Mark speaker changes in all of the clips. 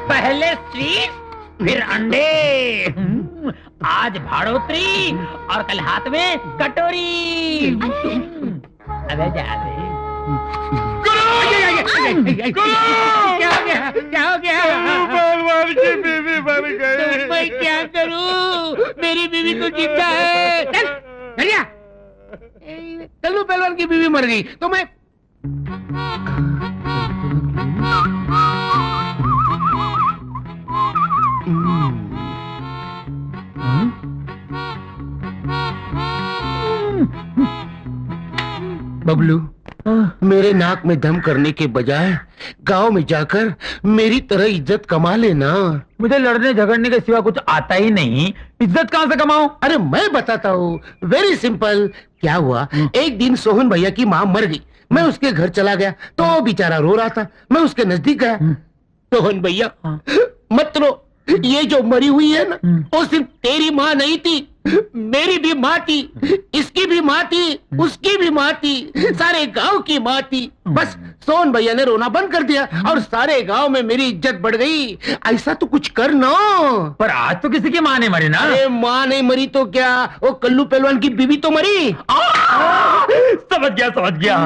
Speaker 1: पहले स्वीट फिर अंडे, आज भाड़ोत्री और कल हाथ में कटोरी। अबे जा रे। क्या हो गया? क्या हो गया?
Speaker 2: पहलवान की बीवी मर गई।
Speaker 1: तो मैं क्या करूं? मेरी बीवी तो जिंदा है। चल कल्लू पहलवान की बीवी मर गई तो मैं
Speaker 3: बबलू, मेरे नाक में दम करने के बजाय गांव में जाकर मेरी तरह इज्जत कमा लेना।
Speaker 1: मुझे लड़ने झगड़ने के सिवा कुछ आता ही नहीं, इज्जत कहां से कमाऊं?
Speaker 3: अरे मैं बताता हूँ, वेरी सिंपल। क्या हुआ, एक दिन सोहन भैया की माँ मर गई। मैं उसके घर चला गया तो वो बेचारा रो रहा था। मैं उसके नजदीक गया। सोहन भैया मत रो, ये जो मरी हुई है ना, वो सिर्फ तेरी माँ नहीं थी, मेरी भी माँ थी, इसकी भी माँ थी, उसकी भी माँ थी, सारे गांव की माँ थी। बस सोहन भैया ने रोना बंद कर दिया और सारे गांव में मेरी इज्जत बढ़ गई। ऐसा तो कुछ कर ना।
Speaker 1: पर आज तो किसी की माँ नहीं मरी ना।
Speaker 3: अरे माँ नहीं मरी तो क्या, वो कल्लू पहलवान की बीवी तो मरी।
Speaker 1: समझ गया।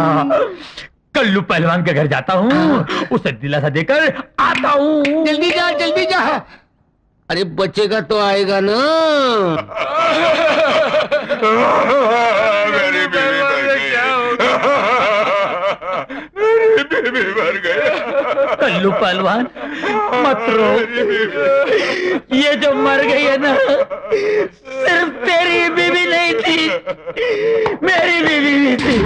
Speaker 1: कल्लू पहलवान के घर जाता हूँ, उसे दिलासा देकर आता हूँ।
Speaker 3: जल्दी जा। अरे बचेगा तो आएगा ना।
Speaker 2: मेरी बीवी मर गई।
Speaker 1: कल्लू पहलवान मत रो, ये जो मर गई है ना, सिर्फ तेरी बीवी नहीं थी, मेरी बीवी भी थी,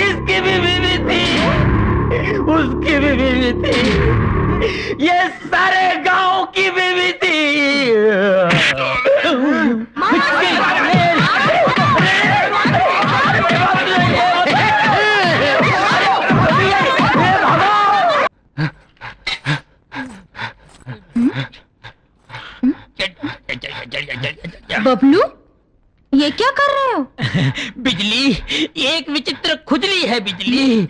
Speaker 1: इसकी भी बीवी थी, उसकी भी बीवी थी, ये सारे गांव की बीवी थी।
Speaker 4: बबलू, ये क्या कर रहे हो?
Speaker 1: बिजली, एक विचित्र खुजली है बिजली।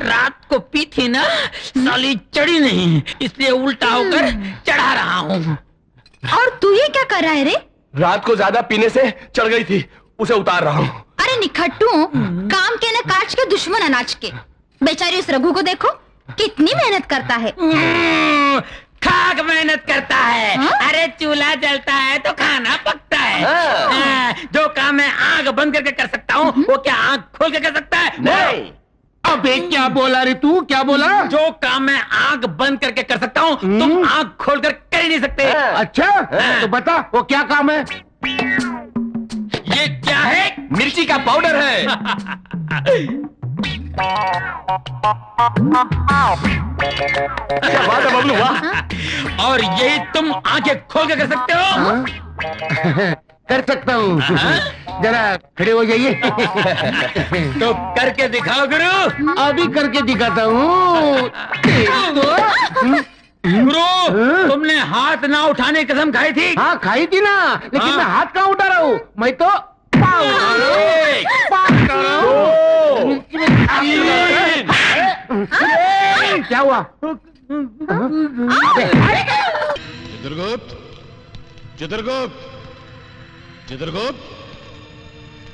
Speaker 1: रात को पी थी ना, साली चढ़ी नहीं, इसलिए उल्टा होकर चढ़ा रहा हूँ।
Speaker 4: और तू ये क्या कर रहा है रे?
Speaker 2: रात को ज्यादा पीने से चढ़ गई थी, उसे उतार रहा हूँ।
Speaker 4: अरे निखट्टू, काम के न काज के दुश्मन अनाज के। बेचारी उस रघु को देखो, कितनी मेहनत करता है।
Speaker 1: खाक मेहनत करता है। अरे चूल्हा जलता है तो खाना पकता है। जो काम मैं आंख बंद करके कर सकता हूँ, वो क्या आंख खोल के कर सकता है?
Speaker 2: नहीं।
Speaker 3: अबे क्या बोला रे तू, क्या बोला?
Speaker 1: जो काम मैं आंख बंद करके कर सकता हूँ, तुम आंख खोलकर कर ही नहीं सकते।
Speaker 3: अच्छा तो बता वो क्या काम है?
Speaker 1: ये क्या है?
Speaker 2: मिर्ची का पाउडर है। वाह बबलू वाह।
Speaker 1: और यही तुम आंखें खोल के कर सकते हो?
Speaker 3: कर सकता हूँ। जरा खड़े हो जाइए।
Speaker 1: तो करके दिखाओ गुरु।
Speaker 3: अभी करके दिखाता हूँ।
Speaker 1: गुरु, तुमने हाथ ना उठाने की कसम खाई थी।
Speaker 3: हाँ खाई थी ना, लेकिन मैं हाथ कहाँ उठा रहा हूँ, मैं तो पाँव उठा रहा हूँ। क्या हुआ?
Speaker 5: चित्रगुप्त, चित्रगुप्त, चित्रगुप्त,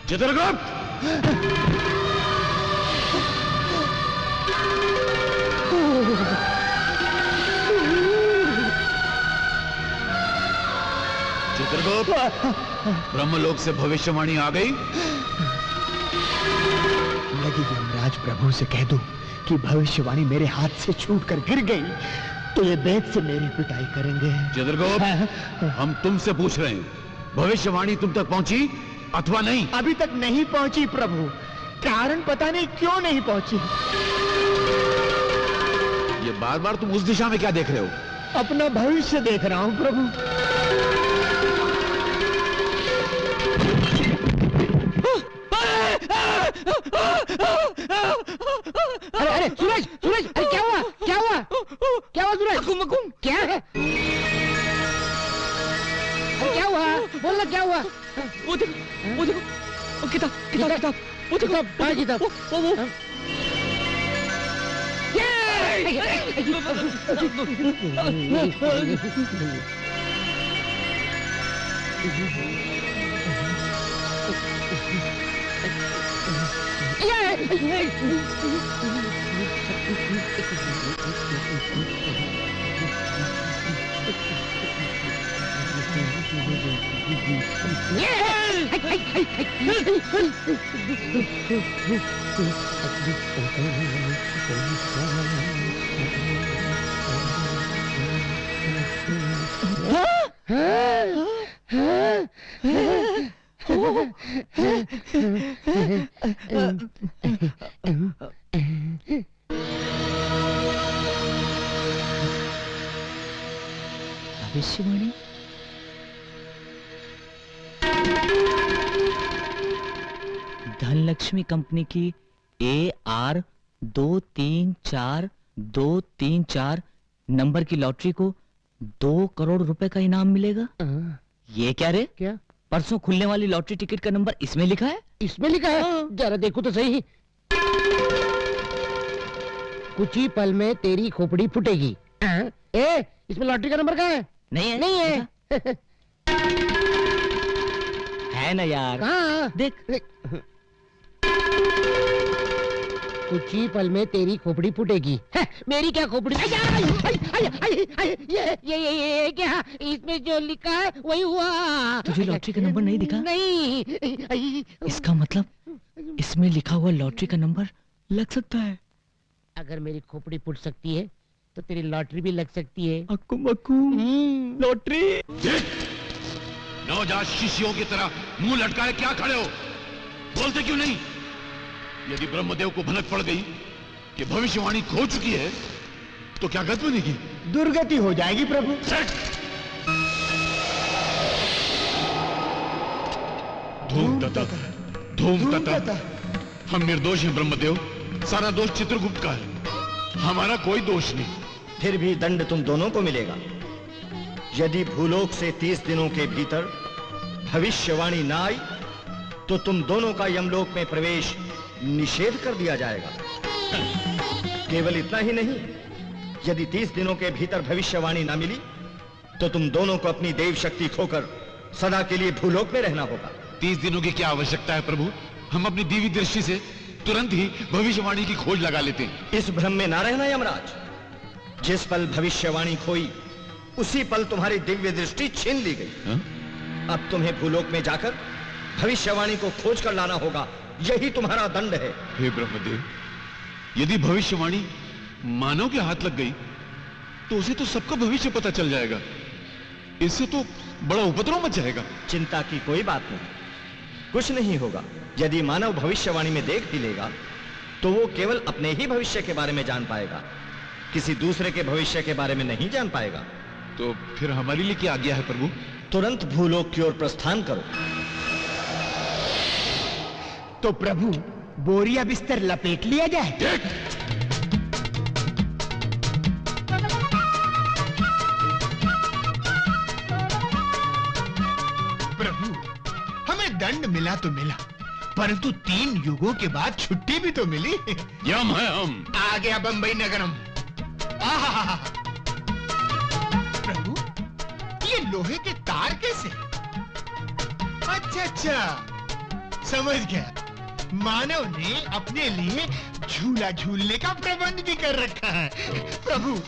Speaker 5: चित्रगुप्त। चित्रगुप्त, ब्रह्मलोक से भविष्यवाणी आ गई।
Speaker 6: यदि यमराज प्रभु से कह दूं कि भविष्यवाणी मेरे हाथ से छूटकर गिर गई तो ये बेत से मेरी पिटाई करेंगे।
Speaker 5: चित्रगुप्त, हम तुमसे पूछ रहे हैं, भविष्यवाणी तुम तक पहुंची अथवा नहीं?
Speaker 6: अभी तक नहीं पहुंची प्रभु। कारण पता नहीं क्यों नहीं पहुंची।
Speaker 5: ये बार बार तुम उस दिशा में क्या देख रहे हो?
Speaker 6: अपना भविष्य देख रहा हूं प्रभु। अरे अरे सूरज, सूरज, अरे क्या हुआ, क्या हुआ, क्या हुआ सूरज? क्या है? अरे क्या हुआ, बोलना क्या हुआ?
Speaker 1: वो देखो, वो किताब, वो देखो,
Speaker 6: किताब, किताब।
Speaker 1: ये भविष्यवाणी धनलक्ष्मी कंपनी की AR234234 नंबर की लॉटरी को 2 करोड़ रुपए का इनाम मिलेगा। ये क्या रे?
Speaker 3: क्या?
Speaker 1: परसों खुलने वाली लॉटरी टिकट का नंबर इसमें लिखा है।
Speaker 3: इसमें लिखा है? जरा देखो तो सही। कुछ ही पल में तेरी खोपड़ी फूटेगी। ए, इसमें लॉटरी का नंबर कहाँ है?
Speaker 1: नहीं है?
Speaker 3: नहीं है।
Speaker 1: है ना यार?
Speaker 3: कहाँ?
Speaker 1: देख।
Speaker 3: कुछ ही पल में तेरी खोपड़ी फूटेगी। मेरी क्या खोपड़ी? ये क्या? इसमें जो लिखा है वही हुआ।
Speaker 1: तुझे लॉटरी का नंबर नहीं दिखा?
Speaker 3: नहीं।
Speaker 1: इसका मतलब इसमें लिखा हुआ लॉटरी का नंबर लग सकता है।
Speaker 3: अगर मेरी खोपड़ी फूट सकती है तो तेरी लॉटरी भी लग सकती है।
Speaker 1: अक्कू मक्कू लॉटरी।
Speaker 5: नवजात शिष्यों की तरह मुंह लटकाए क्या खड़े हो? बोलते क्यों नहीं? यदि ब्रह्मदेव को भनक पड़ गई कि भविष्यवाणी खो चुकी है तो क्या गति बनेगी?
Speaker 6: दुर्गति हो जाएगी प्रभु।
Speaker 5: धूम तथा धूम तथा। हम निर्दोष हैं ब्रह्मदेव। सारा दोष चित्रगुप्त का है, हमारा कोई दोष नहीं।
Speaker 7: फिर भी दंड तुम दोनों को मिलेगा। यदि भूलोक से 30 दिनों के भीतर भविष्यवाणी ना आई तो तुम दोनों का यमलोक में प्रवेश निषेध कर दिया जाएगा। केवल इतना ही नहीं, यदि 30 दिनों के भीतर भविष्यवाणी ना मिली तो तुम दोनों को अपनी देव शक्ति खोकर सदा के लिए भूलोक में रहना होगा।
Speaker 5: 30 दिनों की क्या आवश्यकता है प्रभु? हम अपनी दिव्य दृष्टि से तुरंत ही भविष्यवाणी की खोज लगा लेते हैं।
Speaker 7: इस भ्रम में ना रहना यमराज। जिस पल भविष्यवाणी खोई उसी पल तुम्हारी दिव्य दृष्टि छीन ली गई। अब तुम्हें भूलोक में जाकर भविष्यवाणी को खोज कर लाना होगा। यही तुम्हारा दंड है।
Speaker 5: हे ब्रह्मदेव, यदि भविष्यवाणी मानव के हाथ लग गई तो उसे तो सबका भविष्य पता चल जाएगा। इससे तो बड़ा उपद्रव मच जाएगा।
Speaker 7: चिंता की कोई बात नहीं, कुछ नहीं होगा। यदि मानव भविष्यवाणी में देख भी लेगा तो वो केवल अपने ही भविष्य के बारे में जान पाएगा, किसी दूसरे के भविष्य के बारे में नहीं जान पाएगा।
Speaker 5: तो फिर हमारे लिए क्या आज्ञा है प्रभु?
Speaker 7: तुरंत भूलोक की ओर प्रस्थान करो।
Speaker 6: तो प्रभु बोरिया बिस्तर लपेट लिया जाए। प्रभु हमें दंड मिला तो मिला, परंतु 3 युगों के बाद छुट्टी भी तो मिली।
Speaker 5: यम है हम।
Speaker 6: आ गया बंबई नगरम। आहा, प्रभु ये लोहे के तार कैसे? अच्छा, समझ गया। मानव ने अपने लिए झूला झूलने का प्रबंध भी कर रखा है। प्रभु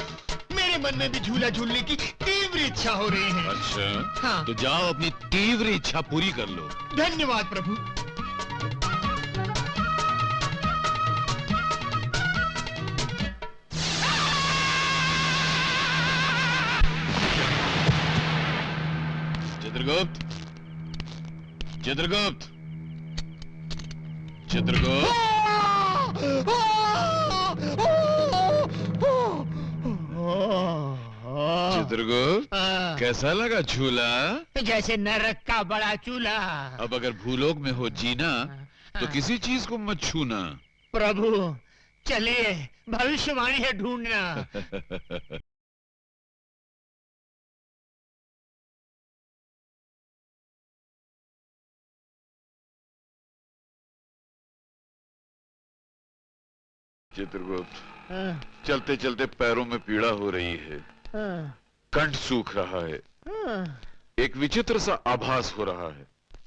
Speaker 6: मेरे मन में भी झूला झूलने की तीव्र इच्छा हो रही है।
Speaker 5: अच्छा,
Speaker 6: हाँ।
Speaker 5: तो जाओ अपनी तीव्र इच्छा पूरी कर लो।
Speaker 6: धन्यवाद प्रभु।
Speaker 5: चित्रगुप्त, चित्रगुप्त, चित्रगुप्त। चित्रगुप्त, कैसा लगा झूला?
Speaker 6: जैसे नरक का बड़ा चूल्हा।
Speaker 5: अब अगर भूलोक में हो जीना तो किसी चीज को मत छूना।
Speaker 6: प्रभु चलिए, भविष्यवाणी है ढूंढना।
Speaker 5: चित्रगुप्त,
Speaker 6: हाँ,
Speaker 5: चलते चलते पैरों में पीड़ा हो रही है,
Speaker 6: हाँ,
Speaker 5: कंठ सूख रहा है,
Speaker 6: हाँ।
Speaker 5: एक विचित्र सा आभास हो रहा है।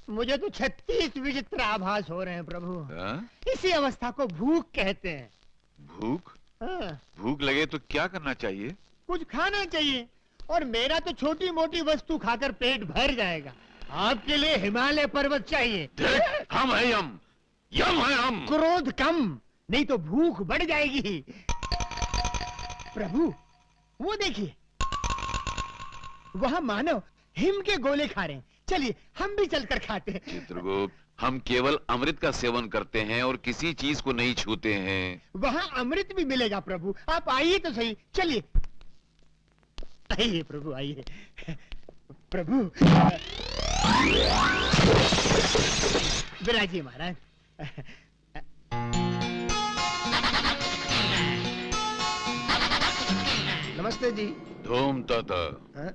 Speaker 6: मुझे तो 36 विचित्र आभास हो रहे हैं प्रभु।
Speaker 5: हाँ?
Speaker 6: इसी अवस्था को भूख कहते हैं।
Speaker 5: भूख?
Speaker 6: हाँ,
Speaker 5: भूख लगे तो क्या करना चाहिए?
Speaker 6: कुछ खाना चाहिए, और मेरा तो छोटी मोटी वस्तु खाकर पेट भर जाएगा। आपके लिए हिमालय पर्वत चाहिए।
Speaker 5: हम है यम, यम है हम।
Speaker 6: क्रोध कम, नहीं तो भूख बढ़ जाएगी। प्रभु, वो देखिए, वहाँ मानव हिम के गोले खा रहे हैं। चलिए हम भी चलकर खाते हैं।
Speaker 5: चित्रगुप्त, हम केवल अमृत का सेवन करते हैं और किसी चीज को नहीं छूते हैं।
Speaker 6: वहाँ अमृत भी मिलेगा प्रभु, आप आइए तो सही। चलिए आइए प्रभु, आइए प्रभु। विराजिए महाराज।
Speaker 3: नमस्ते जी।
Speaker 5: धूम तथा।
Speaker 3: हाँ?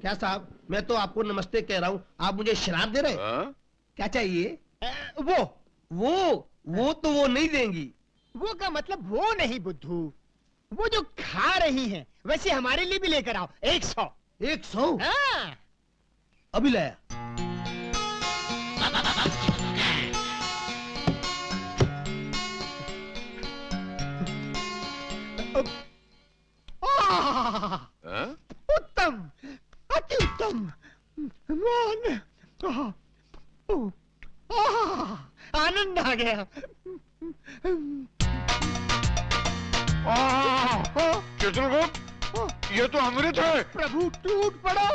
Speaker 3: क्या साहब, मैं तो आपको नमस्ते कह रहा हूँ, आप मुझे शराब दे रहे हैं?
Speaker 5: हाँ?
Speaker 3: क्या चाहिए?
Speaker 6: वो
Speaker 3: वो तो वो नहीं देंगी।
Speaker 6: वो का मतलब वो नहीं बुद्धू, वो जो खा रही हैं, वैसे हमारे लिए भी लेकर आओ। 100।
Speaker 3: 100?
Speaker 6: हाँ।
Speaker 3: अभी लाया।
Speaker 5: हाँ?
Speaker 6: उत्तम, अति उत्तम। मान, आनंद आ गया।
Speaker 5: चित्रगुप्त, ये तो अमृत है।
Speaker 6: प्रभु टूट पड़ो।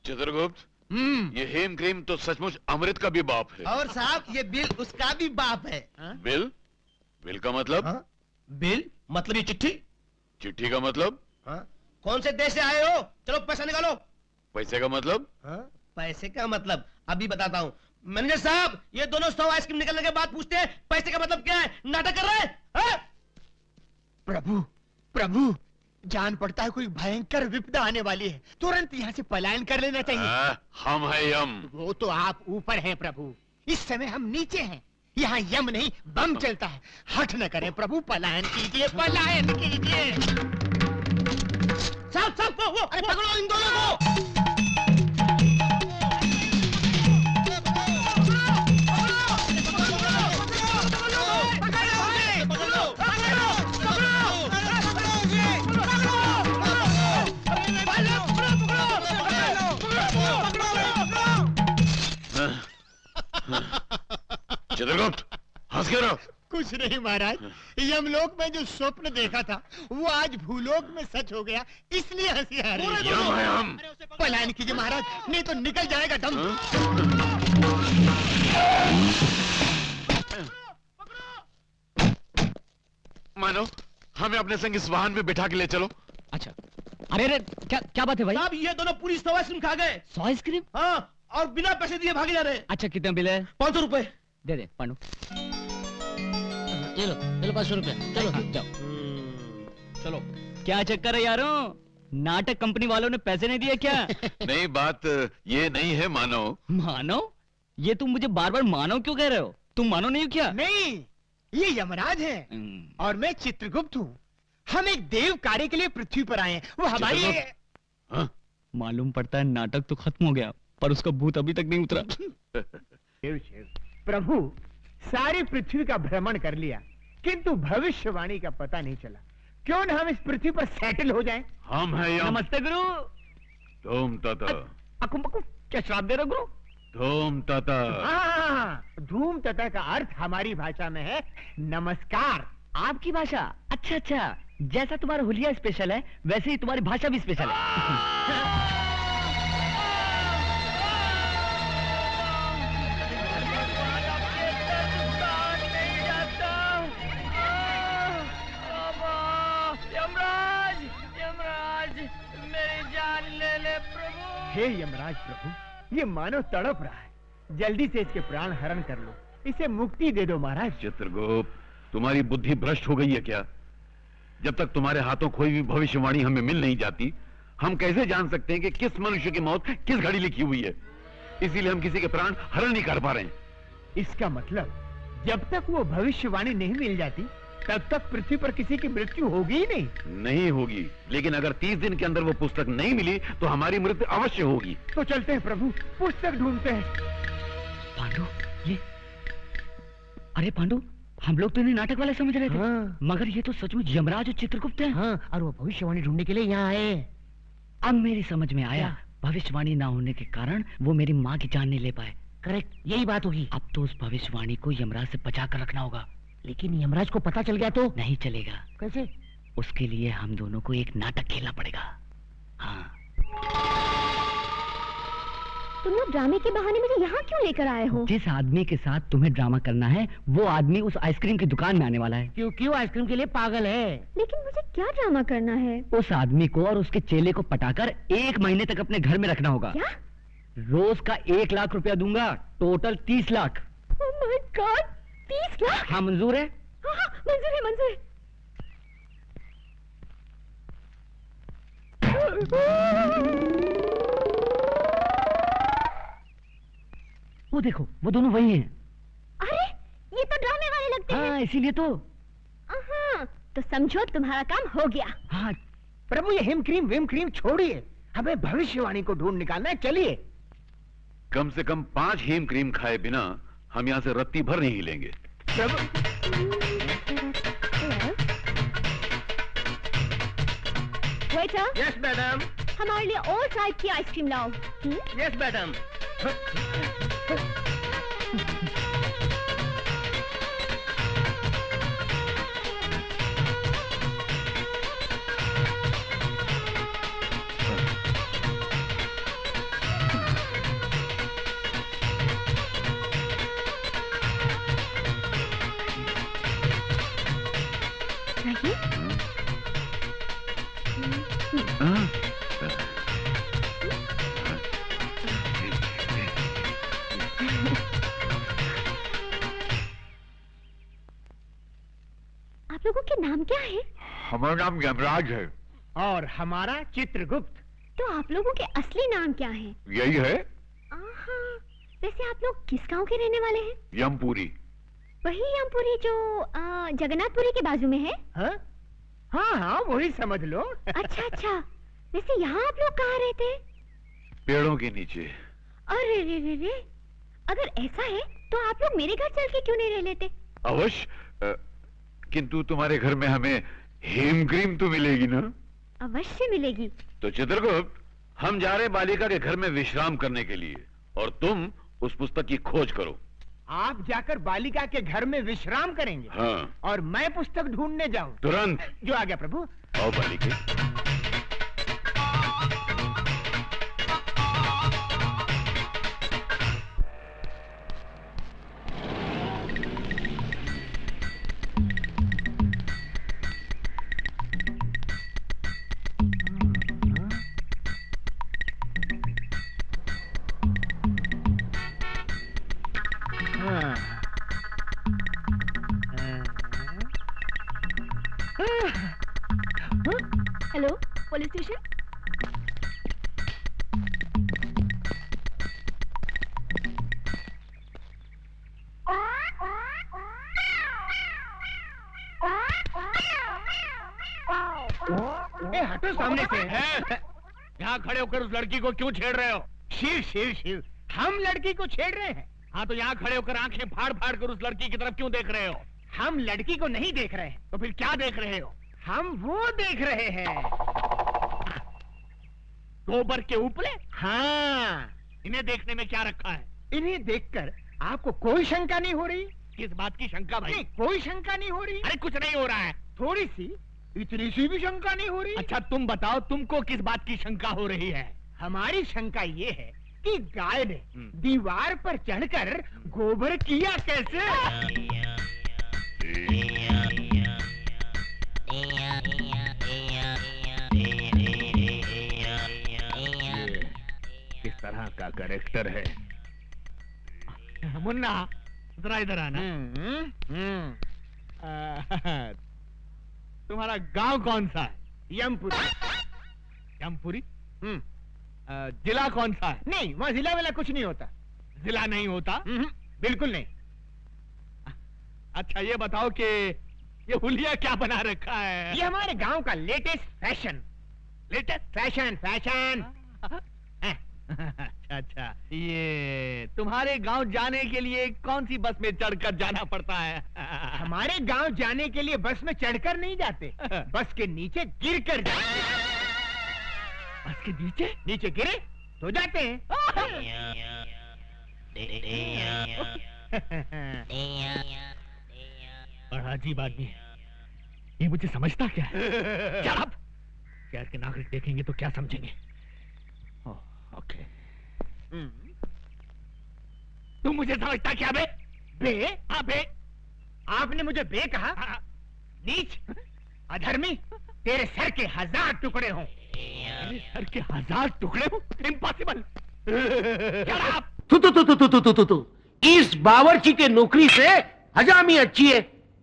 Speaker 5: चित्रगुप्त, ये हेम क्रीम तो सचमुच अमृत का भी बाप है।
Speaker 3: और साहब, ये बिल उसका भी बाप है।
Speaker 5: बिल? बिल का मतलब?
Speaker 3: हाँ? बिल मतलब ये चिट्ठी।
Speaker 5: चिट्ठी का मतलब?
Speaker 3: हाँ? कौन से देश से आए हो? चलो पैसा निकालो।
Speaker 5: पैसे का मतलब?
Speaker 3: हाँ? पैसे का मतलब अभी बताता हूँ। मैनेजर साहब, ये दोनों 100 आइसक्रीम निकलने के बाद पूछते हैं पैसे का मतलब क्या है। नाटक कर रहे हैं? हाँ?
Speaker 6: प्रभु, प्रभु, जान पड़ता है कोई भयंकर विपदा आने वाली है, तुरंत यहाँ से पलायन कर लेना चाहिए।
Speaker 5: हम है यम।
Speaker 6: वो तो आप ऊपर हैं प्रभु, इस समय हम नीचे हैं। यहाँ यम नहीं बम चलता है। हठ न करें प्रभु, पलायन कीजिए, पलायन कीजिए।
Speaker 3: साहब साहब, वो अरे पकड़ो इन दोनों को।
Speaker 5: चित्रगुप्त, हंस क्यों रहे हो?
Speaker 6: कुछ नहीं महाराज, यमलोक में जो स्वप्न देखा था वो आज भूलोक में सच हो गया, इसलिए हंसी आ रही है।
Speaker 5: यम है हम।
Speaker 6: पलायन कीजिए महाराज, नहीं तो निकल जाएगा दम।
Speaker 5: मानो, हमें अपने संग इस वाहन में बिठा के ले चलो।
Speaker 1: अच्छा, अरे अरे, क्या क्या बात है भाई?
Speaker 3: साहब, ये दोनों पूरी 100 आइसक्रीम खा गए।
Speaker 1: 100 आइसक्रीम?
Speaker 3: हाँ, और बिना पैसे दिए भागे जा रहे हैं।
Speaker 1: अच्छा, कितना बिल है?
Speaker 3: 500 रुपए।
Speaker 1: दे दे पांडु।
Speaker 3: ये लो 500 रुपए। चलो
Speaker 1: जाओ। चलो, क्या चक्कर है यारों? नाटक कंपनी वालों ने पैसे नहीं दिए क्या?
Speaker 5: नहीं, बात ये नहीं है मानो।
Speaker 1: मानो? ये तुम मुझे बार बार मानो क्यों कह रहे हो? तुम मानो नहीं हो क्या?
Speaker 6: नहीं, ये यमराज है और मैं चित्रगुप्त हूँ। हम एक देव कार्य के लिए पृथ्वी पर आए हैं। वो हमारी
Speaker 5: हाँ?
Speaker 1: मालूम पड़ता है नाटक तो खत्म हो गया, पर उसका भूत अभी तक नहीं उतरा।
Speaker 6: प्रभु, सारी पृथ्वी का भ्रमण कर लिया, किंतु भविष्यवाणी का पता नहीं चला। क्यों न हम इस पृथ्वी पर सेटल हो जाएं?
Speaker 5: हम है यम।
Speaker 1: नमस्ते गुरु।
Speaker 5: धूम तथा।
Speaker 1: अकुम बकुम, क्या श्राप दे रहे हो गुरु?
Speaker 5: धूम तथा।
Speaker 6: हाँ, धूम तथा का अर्थ हमारी भाषा में है नमस्कार।
Speaker 1: आपकी भाषा? अच्छा अच्छा, जैसा तुम्हारा हुलिया स्पेशल है वैसे ही तुम्हारी भाषा भी स्पेशल है। यमराज, यमराज, मेरी जान
Speaker 6: हे यमराज प्रभु, ये मानव तड़प रहा है, जल्दी से इसके प्राण हरण कर लो, इसे मुक्ति दे दो महाराज।
Speaker 5: चित्रगुप्त, तुम्हारी बुद्धि भ्रष्ट हो गई है क्या? जब तक तुम्हारे हाथों कोई भी भविष्यवाणी हमें मिल नहीं जाती, हम कैसे जान सकते हैं कि किस मनुष्य की मौत किस घड़ी लिखी हुई है? इसीलिए हम किसी के प्राण हरण नहीं कर पा रहे हैं।
Speaker 6: इसका मतलब जब तक वो भविष्यवाणी नहीं मिल जाती तब तक पृथ्वी पर किसी की मृत्यु होगी ही
Speaker 5: नहीं होगी, लेकिन अगर 30 दिन के अंदर वो पुस्तक नहीं मिली तो हमारी मृत्यु अवश्य होगी।
Speaker 6: तो चलते हैं प्रभु, पुस्तक ढूंढते हैं।
Speaker 1: पांडु, ये अरे पांडु, हम लोग तो इन्हें नाटक वाले समझ रहे थे।
Speaker 3: हाँ।
Speaker 1: मगर ये तो सचमुच यमराज और चित्रगुप्त हैं।
Speaker 3: हाँ, और वो भविष्यवाणी ढूंढने के लिए यहाँ आए।
Speaker 1: अब मेरी समझ में आया,
Speaker 3: क्या?
Speaker 1: भविष्यवाणी ना होने के कारण वो मेरी माँ की जान नहीं ले पाए।
Speaker 3: करेक्ट, यही बात होगी।
Speaker 1: अब तो उस भविष्यवाणी को यमराज से बचा कर रखना होगा।
Speaker 3: लेकिन यमराज को पता चल गया तो?
Speaker 1: नहीं चलेगा।
Speaker 3: कैसे?
Speaker 1: उसके लिए हम दोनों को एक नाटक खेलना पड़ेगा। हाँ।
Speaker 4: तुम लोग ड्रामे के बहाने मुझे यहाँ क्यों लेकर आए हो?
Speaker 1: जिस आदमी के साथ तुम्हें ड्रामा करना है वो आदमी उस आइसक्रीम की दुकान में आने वाला है।
Speaker 3: क्योंकि वो आइसक्रीम के लिए पागल है।
Speaker 4: लेकिन मुझे क्या ड्रामा करना है?
Speaker 1: उस आदमी को और उसके चेले को पटाकर 1 महीने तक अपने घर में रखना होगा।
Speaker 4: क्या?
Speaker 1: रोज का 1 लाख रुपया दूंगा, total 30 lakh.
Speaker 4: Oh my God, 30 lakh?
Speaker 1: हाँ, मंजूर है?
Speaker 4: हाँ हाँ, मंजूर है, मंजूर है।
Speaker 1: वो देखो, वो दोनों वही हैं।
Speaker 4: अरे, ये तो ड्रामे वाले लगते हैं।
Speaker 1: हाँ, इसीलिए तो।
Speaker 4: हाँ, तो समझो तुम्हारा काम हो गया।
Speaker 1: हाँ,
Speaker 6: प्रभु ये हिम क्रीम विम क्रीम छोड़िए, हमें भविष्यवाणी को ढूंढ निकालना है, चलिए।
Speaker 5: कम से कम 5 हीम क्रीम खाए बिना हम यहाँ से रत्ती भर नहीं हिलेंगे।
Speaker 6: प्रभु,
Speaker 4: वेटर,
Speaker 6: यस मैडम,
Speaker 4: हमारे लिए और टाइप की आइसक्रीम लाओ।
Speaker 6: Yes madam.
Speaker 4: आप लोगों के नाम क्या है?
Speaker 5: हमारा नाम यमराज है।
Speaker 6: और हमारा चित्रगुप्त।
Speaker 4: तो आप लोगों के असली नाम क्या है?
Speaker 5: यही है,
Speaker 4: आहा, वैसे आप लोग किस गांव के रहने वाले हैं?
Speaker 5: यमपुरी।
Speaker 4: वही यमपुरी जो जगन्नाथपुरी के बाजू में है?
Speaker 6: हाँ हाँ हाँ, वही समझ लो।
Speaker 4: अच्छा अच्छा, वैसे यहाँ आप लोग कहाँ रहते हैं?
Speaker 5: पेड़ों के नीचे।
Speaker 4: अरे रे रे रे, अगर ऐसा है तो आप लोग मेरे घर चल के क्यों नहीं रह लेते?
Speaker 5: अवश्य, किंतु तुम्हारे घर में हमें हेम क्रीम तो मिलेगी ना?
Speaker 4: अवश्य मिलेगी।
Speaker 5: तो चित्रगुप्त, हम जा रहे बालिका के घर में विश्राम करने के लिए, और तुम उस पुस्तक की खोज करो।
Speaker 6: आप जाकर बालिका के घर में विश्राम करेंगे?
Speaker 5: हाँ।
Speaker 6: और मैं पुस्तक ढूंढने जाऊं?
Speaker 5: तुरंत।
Speaker 6: जो आ गया प्रभु।
Speaker 5: आओ बालिके।
Speaker 4: Hello, police station?
Speaker 6: ए, हटो सामने से।
Speaker 2: यहाँ खड़े होकर उस लड़की को क्यों छेड़ रहे हो?
Speaker 6: शिव शिव शिव, हम लड़की को छेड़ रहे हैं?
Speaker 2: हाँ, तो यहाँ खड़े होकर आंखें फाड़ फाड़ कर उस लड़की की तरफ क्यों देख रहे हो?
Speaker 6: हम लड़की को नहीं देख रहे हैं,
Speaker 2: तो फिर क्या देख रहे हो?
Speaker 6: हम वो देख रहे हैं।
Speaker 2: गोबर के उपले?
Speaker 6: हाँ,
Speaker 2: इन्हें देखने में क्या रखा है?
Speaker 6: इन्हें देखकर आपको कोई शंका नहीं हो रही?
Speaker 2: किस बात की शंका भाई?
Speaker 6: नहीं, कोई शंका नहीं हो रही?
Speaker 2: अरे कुछ नहीं हो रहा है।
Speaker 6: थोड़ी सी, इतनी सी भी शंका नहीं हो रही?
Speaker 2: अच्छा तुम बताओ, तुमको किस बात की शंका हो रही है?
Speaker 6: हमारी शंका ये है कि गाय ने दीवार पर चढ़कर गोबर किया कैसे?
Speaker 8: तरह का कैरेक्टर है। मुन्ना जरा इधर आना। तुम्हारा गांव कौन सा है?
Speaker 3: यमपुरी।
Speaker 8: यमपुरी? जिला कौन सा है?
Speaker 3: नहीं, वहाँ जिला वाला कुछ नहीं होता।
Speaker 8: जिला नहीं होता?
Speaker 3: बिल्कुल नहीं।
Speaker 8: अच्छा ये बताओ कि ये हुलिया क्या बना रखा है?
Speaker 3: ये हमारे गांव का latest fashion.
Speaker 8: Latest
Speaker 3: fashion fashion.
Speaker 8: अच्छा अच्छा, ये तुम्हारे गांव जाने के लिए कौन सी बस में चढ़कर जाना पड़ता है?
Speaker 3: हमारे गांव जाने के लिए बस में चढ़कर नहीं जाते, बस के नीचे गिर कर जाते।
Speaker 8: बस के नीचे?
Speaker 3: नीचे गिरे तो जाते हैं।
Speaker 8: बड़ा अजीब आदमी है ये, मुझे समझता क्या है? Shut up! शहर के नागरिक देखेंगे तो क्या समझेंगे? ओके। तुम मुझे समझता क्या बे?
Speaker 3: बे?
Speaker 8: हाँ बे।
Speaker 3: आपने मुझे बे कहा? नीच, अधर्मी, तेरे सर के 1000 टुकड़े हों।
Speaker 8: मेरे सर के 1000 टुकड़े हो? इम्पॉसिबल।
Speaker 3: तू इस बावर्ची के नौकरी से हजामी अच्छी है।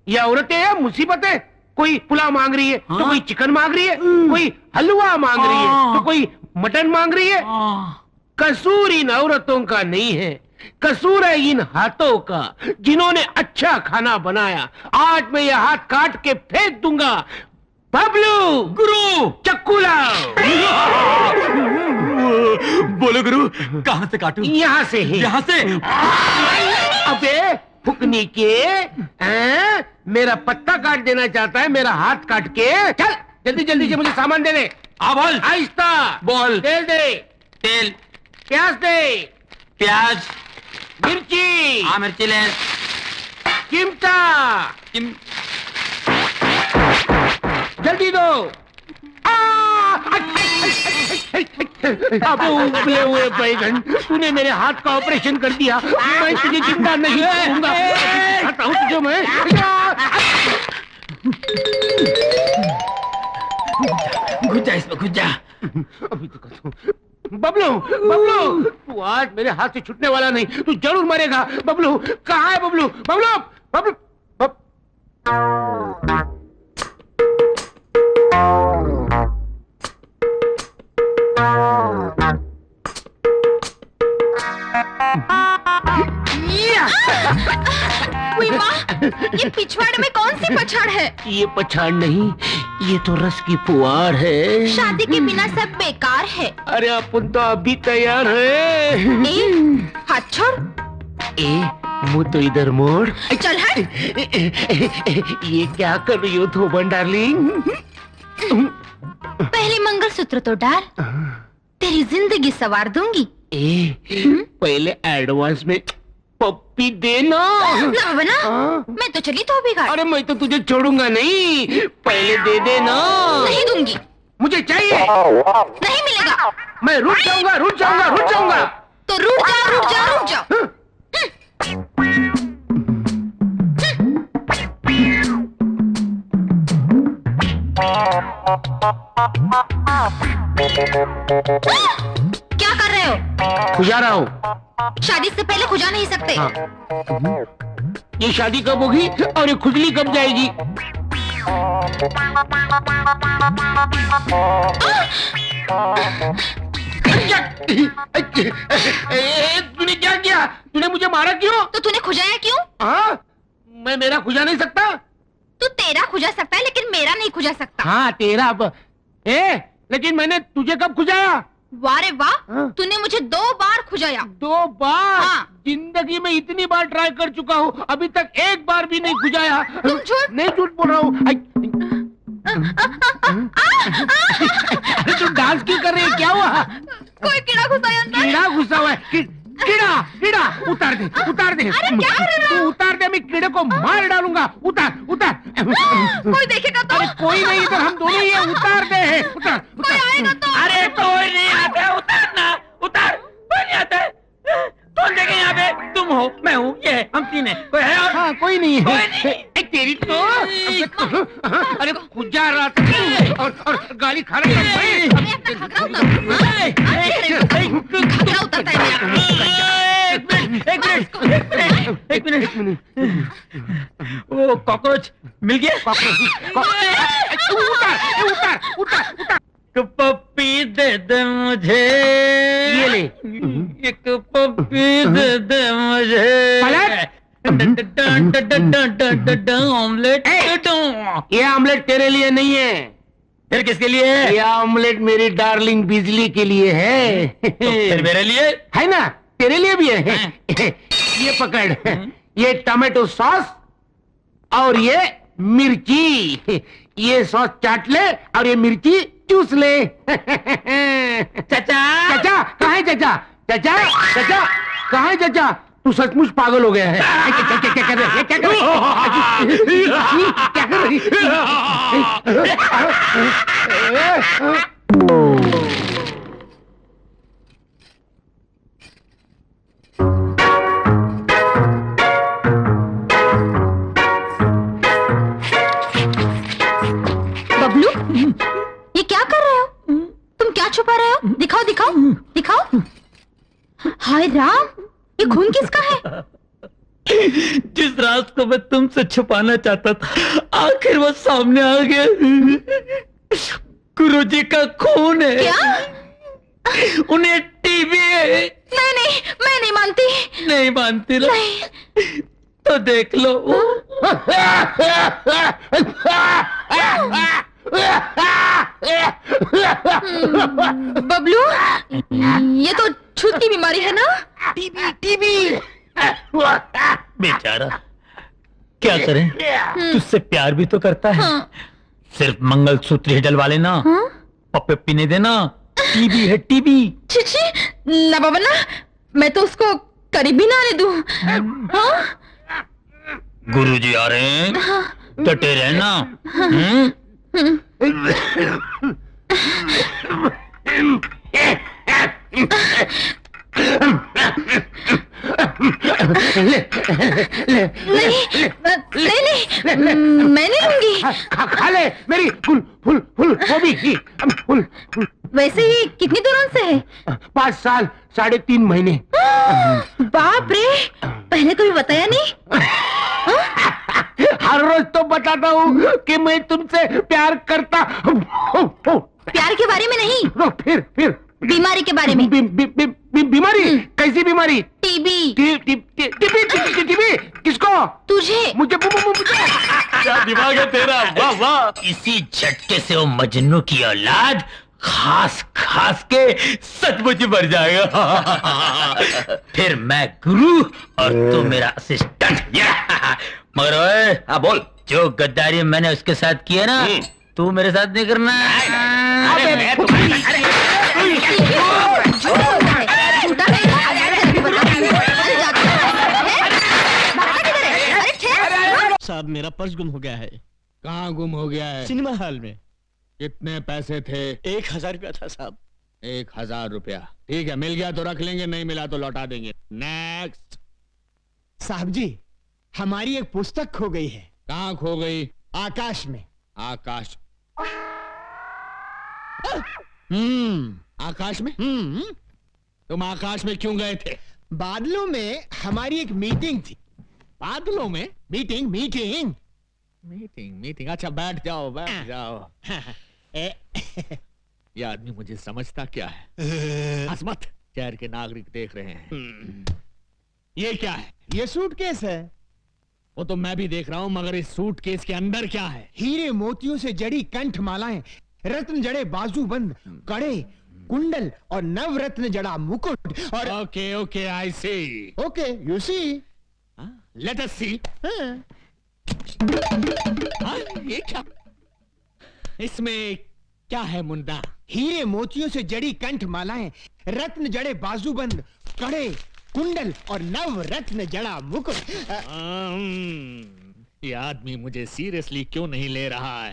Speaker 3: ये औरतें हैं मुसीबत है। कोई पुलाव मांग रही है तो कोई चिकन मांग रही है, कोई हलवा मांग रही है तो कोई मटन मांग रही है। कसूर इन औरतों का नहीं है, कसूर है इन हाथों का जिन्होंने अच्छा खाना बनाया। आज मैं ये हाथ काट के फेंक दूंगा। बबलू, गुरु, चक्कू लाओ।
Speaker 2: बोलो गुरु, कहाँ से काटूं?
Speaker 3: यहाँ से ही।
Speaker 2: यहाँ से?
Speaker 3: अबे फुकनी के मेरा पत्ता काट देना चाहता है, मेरा हाथ काट के। चल जल्दी जल्दी से मुझे सामान दे दे।
Speaker 2: बोल।
Speaker 3: आहिस्ता
Speaker 2: बोल।
Speaker 3: तेल दे।
Speaker 2: तेल।
Speaker 3: प्याज दे।
Speaker 2: प्याज।
Speaker 3: मिर्ची।
Speaker 2: हाँ मिर्ची ले।
Speaker 3: चिमटा। जल्दी दो। अब उबले हुए बैगन, तूने मेरे हाथ का ऑपरेशन कर दिया। मैं तुझे जिंदा नहीं छोड़ूंगा। खाता हूँ तुझे मैं।
Speaker 2: घुस जा इसमें, घुस जा।
Speaker 3: अभी तो कहता हूँ। बबलू, बबलू, तू आज मेरे हाथ से छूटने वाला नहीं, तू जरूर मरेगा। बबलू कहाँ है? बबलू, बबलू, बबलू,
Speaker 4: ये पिछवाड़ में कौन सी पछाड़ है?
Speaker 3: ये पछाड़ नहीं, ये तो रस की फुहार है।
Speaker 4: शादी के बिना सब बेकार है।
Speaker 3: अरे अपन तो अभी तैयार है।
Speaker 4: हाथ छोड़।
Speaker 3: मुँह तो इधर मोड़।
Speaker 4: चल हट।
Speaker 3: ये क्या कर रही हो धोबन डार्लिंग?
Speaker 4: पहले मंगलसूत्र तो डाल, तेरी जिंदगी संवार दूंगी।
Speaker 3: पहले एडवांस में पप्पी देना।
Speaker 4: ना बना, मैं तो चली तो भी।
Speaker 3: अरे मैं तो तुझे छोड़ूंगा नहीं, पहले दे देना।
Speaker 4: नहीं दूंगी।
Speaker 3: मुझे चाहिए।
Speaker 4: नहीं मिलेगा।
Speaker 3: मैं रुक जाऊंगा, रुक जाऊंगा, रुक जाऊंगा।
Speaker 4: तो रुक जा, रुक जा, रुक जा। क्या कर रहे हो?
Speaker 3: खुजा रहा हूँ।
Speaker 4: शादी से पहले खुजा नहीं सकते।
Speaker 3: ये शादी कब होगी और ये खुजली कब जाएगी? तूने क्या किया? तूने मुझे मारा क्यों?
Speaker 4: तो तूने खुजाया क्यों?
Speaker 3: हाँ, मैं मेरा खुजा नहीं सकता।
Speaker 4: तू तेरा खुजा सकता है लेकिन मेरा नहीं खुजा सकता।
Speaker 3: हाँ तेरा। लेकिन मैंने तुझे कब खुजाया?
Speaker 4: वाह रे वाह,
Speaker 3: हाँ?
Speaker 4: तूने मुझे 2 बार खुजाया।
Speaker 3: 2 बार?
Speaker 4: हाँ।
Speaker 3: जिंदगी में इतनी बार ट्राई कर चुका हूँ, अभी तक एक बार भी नहीं खुजाया।
Speaker 4: तुम झूठ।
Speaker 3: नहीं झूठ बोल रहा हूँ। अरे तू डांस क्यों कर रही है? क्या हुआ?
Speaker 4: कोई कीड़ा घुसा है अंदर।
Speaker 3: कीड़ा घुसा हुआ है। कीड़ा, कीड़ा, उतार दे, उतार दे।
Speaker 4: अरे क्या कर रहे हो?
Speaker 3: तू उतार दे, मैं कीड़े को मार डालूंगा। उतार, उतार।
Speaker 4: कोई देखेगा तो?
Speaker 3: अरे कोई नहीं, इधर हम दोनों ही हैं। उतार दे, उतार,
Speaker 4: कोई आएगा तो?
Speaker 1: अरे कोई नहीं आता, उतारना, उतार। कोई नहीं आता। कौन देखे यहाँ पे? तुम हो, मैं हूँ, ये है, हम 3 हैं। कोई है और?
Speaker 3: हाँ कोई नहीं है।
Speaker 1: कोई नहीं।
Speaker 3: तेरी तो अरे खुजा रहा था और गाली खा रहा था।
Speaker 4: अपना घघरा उतार। घघरा उतार।
Speaker 1: वो कॉकरोच मिल गया? पप्पी दे दे मुझे,
Speaker 3: ये ले।
Speaker 1: एक पप्पी दे दे मुझे। ऑमलेट।
Speaker 3: ये ऑमलेट तेरे लिए नहीं है,
Speaker 1: फिर किसके लिए है?
Speaker 3: ये ऑमलेट मेरी डार्लिंग बिजली के लिए है।
Speaker 1: फिर मेरे लिए
Speaker 3: है ना, तेरे लिए भी है। ये पकड़, ये टमाटो सॉस और ये मिर्ची। ये सॉस चाट ले और ये मिर्ची चूस ले।
Speaker 1: चाचा।
Speaker 3: चाचा कहाँ है चाचा? चाचा चाचा कहाँ है चाचा? तू सचमुच पागल हो गया है। क्या कर रहे? क्या कर रही? क्या कर रही?
Speaker 4: बबलू, ये क्या कर रहे हो? तुम क्या छुपा रहे हो? दिखाओ दिखाओ दिखाओ। हाय राम, ये खून किसका है?
Speaker 1: जिस राज को मैं तुमसे छुपाना चाहता था, आखिर वो सामने आ गया। गुरुजी का खून है।
Speaker 4: क्या?
Speaker 1: उन्हें टीबी है।
Speaker 4: नहीं नहीं, मैं नहीं मानती।
Speaker 1: नहीं मानती ना?
Speaker 4: नहीं।
Speaker 1: तो देख लो।
Speaker 4: बबलू, ये तो छूत की बीमारी है ना?
Speaker 3: TB TB.
Speaker 1: बेचारा, क्या करें? तुझसे प्यार भी तो करता है।
Speaker 4: हाँ।
Speaker 1: सिर्फ मंगलसूत्र ही डलवा लेना।
Speaker 4: हाँ?
Speaker 1: पप्पे पीने देना। टीबी है टीबी।
Speaker 4: छी ना बाबा ना, मैं तो उसको करीब भी ना आने दूं। हाँ?
Speaker 1: गुरुजी आ रहे हैं, डटे रहना।
Speaker 4: नहीं, मैं नहीं लूंगी।
Speaker 3: खा ले मेरी फुल फुल फुल वो भी फुल।
Speaker 4: वैसे ही कितनी दूर से है?
Speaker 3: 5 साल 3.5 महीने।
Speaker 4: बाप रे, पहले कभी बताया नहीं।
Speaker 3: हर रोज तो बताता हूँ कि मैं तुमसे प्यार करता हूँ।
Speaker 4: प्यार के बारे में नहीं,
Speaker 3: फिर
Speaker 4: बीमारी के बारे में।
Speaker 3: बीमारी? कैसी बीमारी?
Speaker 4: टीबी।
Speaker 3: टीबी किसको?
Speaker 4: तुझे।
Speaker 3: मुझे
Speaker 1: क्या दिमाग है तेरा, वाह वाह। इसी झटके से वो मजनू की औलाद खास खास के सचमुच मर जाएगा। फिर मैं गुरु और तू मेरा असिस्टेंट। मगर ओए,
Speaker 2: हाँ बोल।
Speaker 1: जो गद्दारी मैंने उसके साथ की है ना, तू मेरे साथ नहीं करना।
Speaker 4: झूठा नहीं है। अरे जाता है? भागा किधर है? अरे ठहर।
Speaker 9: साहब, मेरा पर्स गुम हो गया है।
Speaker 3: कहाँ गुम हो गया है?
Speaker 9: सिनेमा हॉल में।
Speaker 3: कितने पैसे थे?
Speaker 9: 1000 रुपया था साहब।
Speaker 3: 1000 रुपया। ठीक है, मिल गया तो रख लेंगे, नहीं मिला तो लौटा देंगे। नेक्स्ट।
Speaker 6: साहब जी, हमारी एक पुस्तक खो गई है।
Speaker 3: कहाँ खो गई?
Speaker 6: आकाश में।
Speaker 3: आकाश? आकाश में? तुम आकाश में क्यों गए थे?
Speaker 6: बादलों में हमारी एक मीटिंग थी।
Speaker 3: बादलों में? मीटिंग? अच्छा बैठ जाओ। ये आदमी मुझे समझता क्या है? हंस शहर के नागरिक देख रहे हैं। ये क्या है?
Speaker 6: ये सूटकेस है।
Speaker 3: वो तो मैं भी देख रहा हूँ, मगर इस सूटकेस के अंदर क्या है?
Speaker 6: हीरे मोतियों से जड़ी कंठ मालाएं, रत्न जड़े बाजूबंद, कड़े, कुंडल और नवरत्न जड़ा मुकुट और
Speaker 3: okay I see.
Speaker 6: Okay you see.
Speaker 3: Let us see. ये क्या? इसमें क्या है मुंडा?
Speaker 6: हीरे मोतियों से जड़ी कंठ मालाएं, रत्न जड़े बाजूबंद, कड़े, कुंडल और नव रत्न जड़ा मुकुट।
Speaker 3: ये आदमी मुझे सीरियसली क्यों नहीं ले रहा है?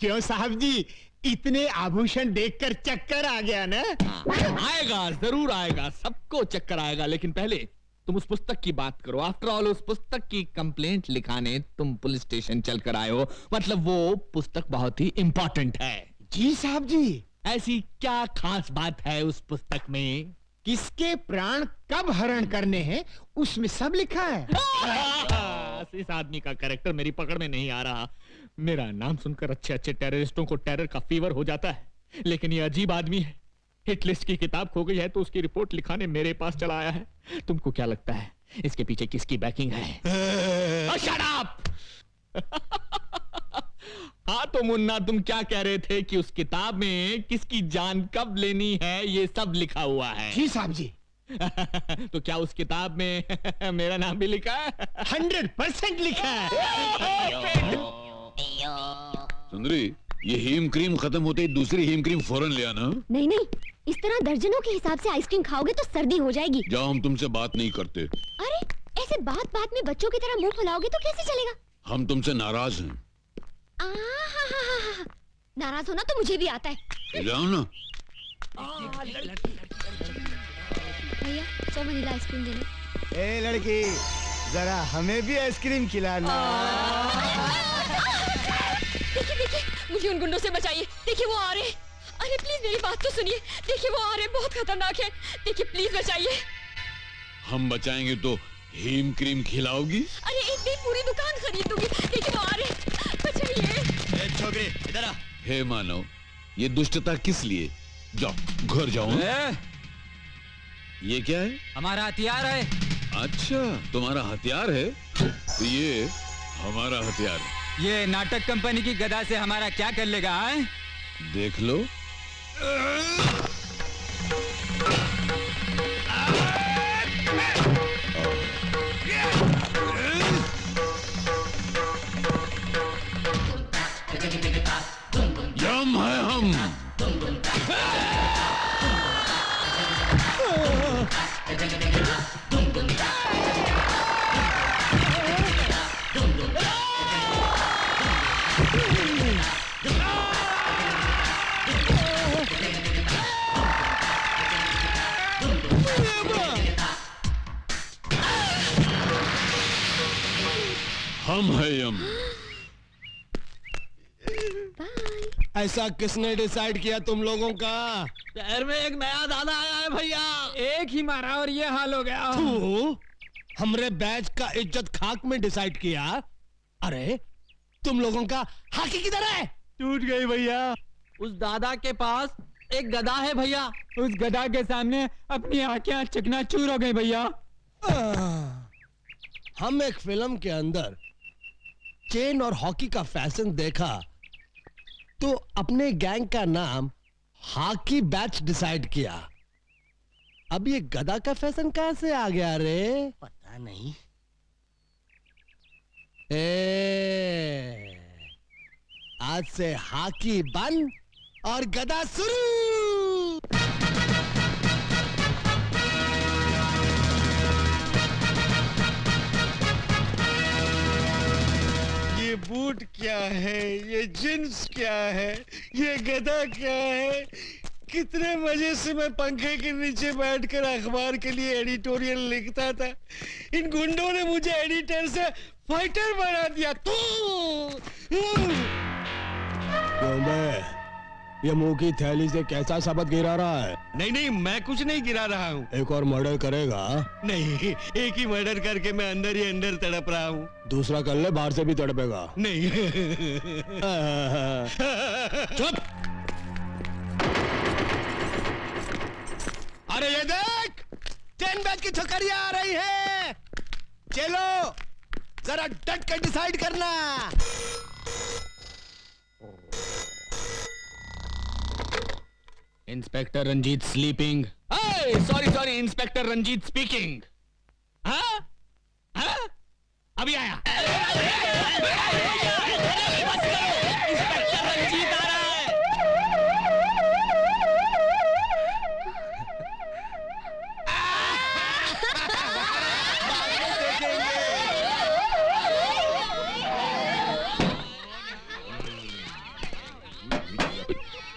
Speaker 6: क्यों साहब जी, इतने आभूषण देखकर चक्कर आ गया ना?
Speaker 3: आएगा, जरूर आएगा, सबको चक्कर आएगा, लेकिन पहले तुम उस पुस्तक की बात करो। आफ्टर ऑल उस पुस्तक की कंप्लेंट लिखाने तुम पुलिस स्टेशन चलकर आए हो, मतलब वो पुस्तक बहुत ही इंपॉर्टेंट है।
Speaker 6: जी साहब जी।
Speaker 3: ऐसी क्या खास बात है उस पुस्तक में?
Speaker 6: किसके प्राण कब हरण करने हैं उसमें सब लिखा है।
Speaker 8: इस आदमी का कैरेक्टर मेरी पकड़ में नहीं आ रहा। मेरा नाम सुनकर अच्छे अच्छे टेररिस्टों को टेरर का फीवर हो जाता है, लेकिन ये अजीब आदमी है। हिट लिस्ट की किताब खो गई है तो उसकी रिपोर्ट लिखाने मेरे पास चला आया है। तुमको क्या लगता है इसके पीछे किसकी बैकिंग है? Shut up! हाँ तो मुन्ना, तुम क्या कह रहे थे कि उस किताब में किसकी जान कब लेनी है ये सब लिखा हुआ है?
Speaker 6: जी साहब जी।
Speaker 8: तो क्या उस किताब में मेरा नाम भी लिखा है?
Speaker 6: 100% लिखा है।
Speaker 5: सुंदरी, ये हीम क्रीम खत्म होते ही दूसरी हीम क्रीम फौरन ले आना।
Speaker 4: नहीं नहीं, इस तरह दर्जनों के हिसाब से आइसक्रीम खाओगे तो सर्दी हो जाएगी।
Speaker 5: जाओ, हम तुमसे बात नहीं करते।
Speaker 4: अरे ऐसे बात बात में बच्चों की तरह मुंह फुलाओगे तो कैसे चलेगा?
Speaker 5: हम तुमसे नाराज हैं।
Speaker 4: नाराज होना तो मुझे भी आता है।
Speaker 5: जाओ ना।
Speaker 4: भैया 100 वनीला आइसक्रीम देना।
Speaker 6: ए लड़की, जरा हमें भी आइसक्रीम खिलाना।
Speaker 10: देखिए देखिए, मुझे उन गुंडों से बचाइए। देखिए वो आ रहे हैं। अरे प्लीज मेरी बात तो सुनिए। देखिए वो आ रहे हैं, बहुत खतरनाक है। देखिए प्लीज बचाइए।
Speaker 5: हम बचाएंगे तो हीम क्रीम खिलाओगी?
Speaker 10: अरे एक दिन पूरी दुकान खरीद दूंगी। देखिए वो आ रहे हैं, बचाइए।
Speaker 9: छोकरी इधर आ।
Speaker 5: हे मानव, ये दुष्टता किस लिए? जाओ, घर जाओ। ये क्या है?
Speaker 1: हमारा हथियार है।
Speaker 5: अच्छा, तुम्हारा हथियार है तो ये हमारा हथियार है।
Speaker 1: ये नाटक कंपनी की गदा से हमारा क्या कर लेगा? है?
Speaker 5: देख लो। यम है हम। हम है यम।
Speaker 9: ऐसा किसने डिसाइड किया तुम लोगों का?
Speaker 1: शहर में एक नया दादा आया है भैया, एक ही मारा और ये हाल हो गया।
Speaker 9: तू हमरे बैच का इज्जत खाक में डिसाइड किया। अरे तुम लोगों का हाकी किधर है?
Speaker 1: टूट गई भैया। उस दादा के पास एक गदा है भैया, उस गदा के सामने अपनी आंखें चकनाचूर हो गई भैया।
Speaker 9: हम एक फिल्म के अंदर चेन और हॉकी का फैशन देखा तो अपने गैंग का नाम हॉकी बैच डिसाइड किया। अब ये गदा का फैशन कहां से आ गया रे?
Speaker 7: पता नहीं।
Speaker 9: आज से हॉकी बंद और गदा शुरू।
Speaker 6: ये बूट क्या है, ये जींस क्या है, ये गदा क्या है? कितने मजे से मैं पंखे के नीचे बैठकर अखबार के लिए एडिटोरियल लिखता था। इन गुंडों ने मुझे एडिटर से फाइटर बना दिया।
Speaker 9: ये मुंह की थैली से कैसा शब्द गिरा रहा है?
Speaker 6: नहीं नहीं, मैं कुछ नहीं गिरा रहा हूँ।
Speaker 9: एक और मर्डर करेगा?
Speaker 6: नहीं, एक ही मर्डर करके मैं अंदर ही अंदर तड़प रहा हूँ।
Speaker 9: दूसरा कर ले, बाहर से भी तड़पेगा।
Speaker 6: नहीं।
Speaker 9: चुप। अरे ये देख, 10 बैच की ठोकरियां आ रही है। चलो जरा डट कर डिसाइड करना।
Speaker 8: Inspector Ranjit sleeping. Sorry inspector Ranjit speaking. हाँ? हाँ? अभी आया। इंस्पेक्टर रंजीत आ रहा है।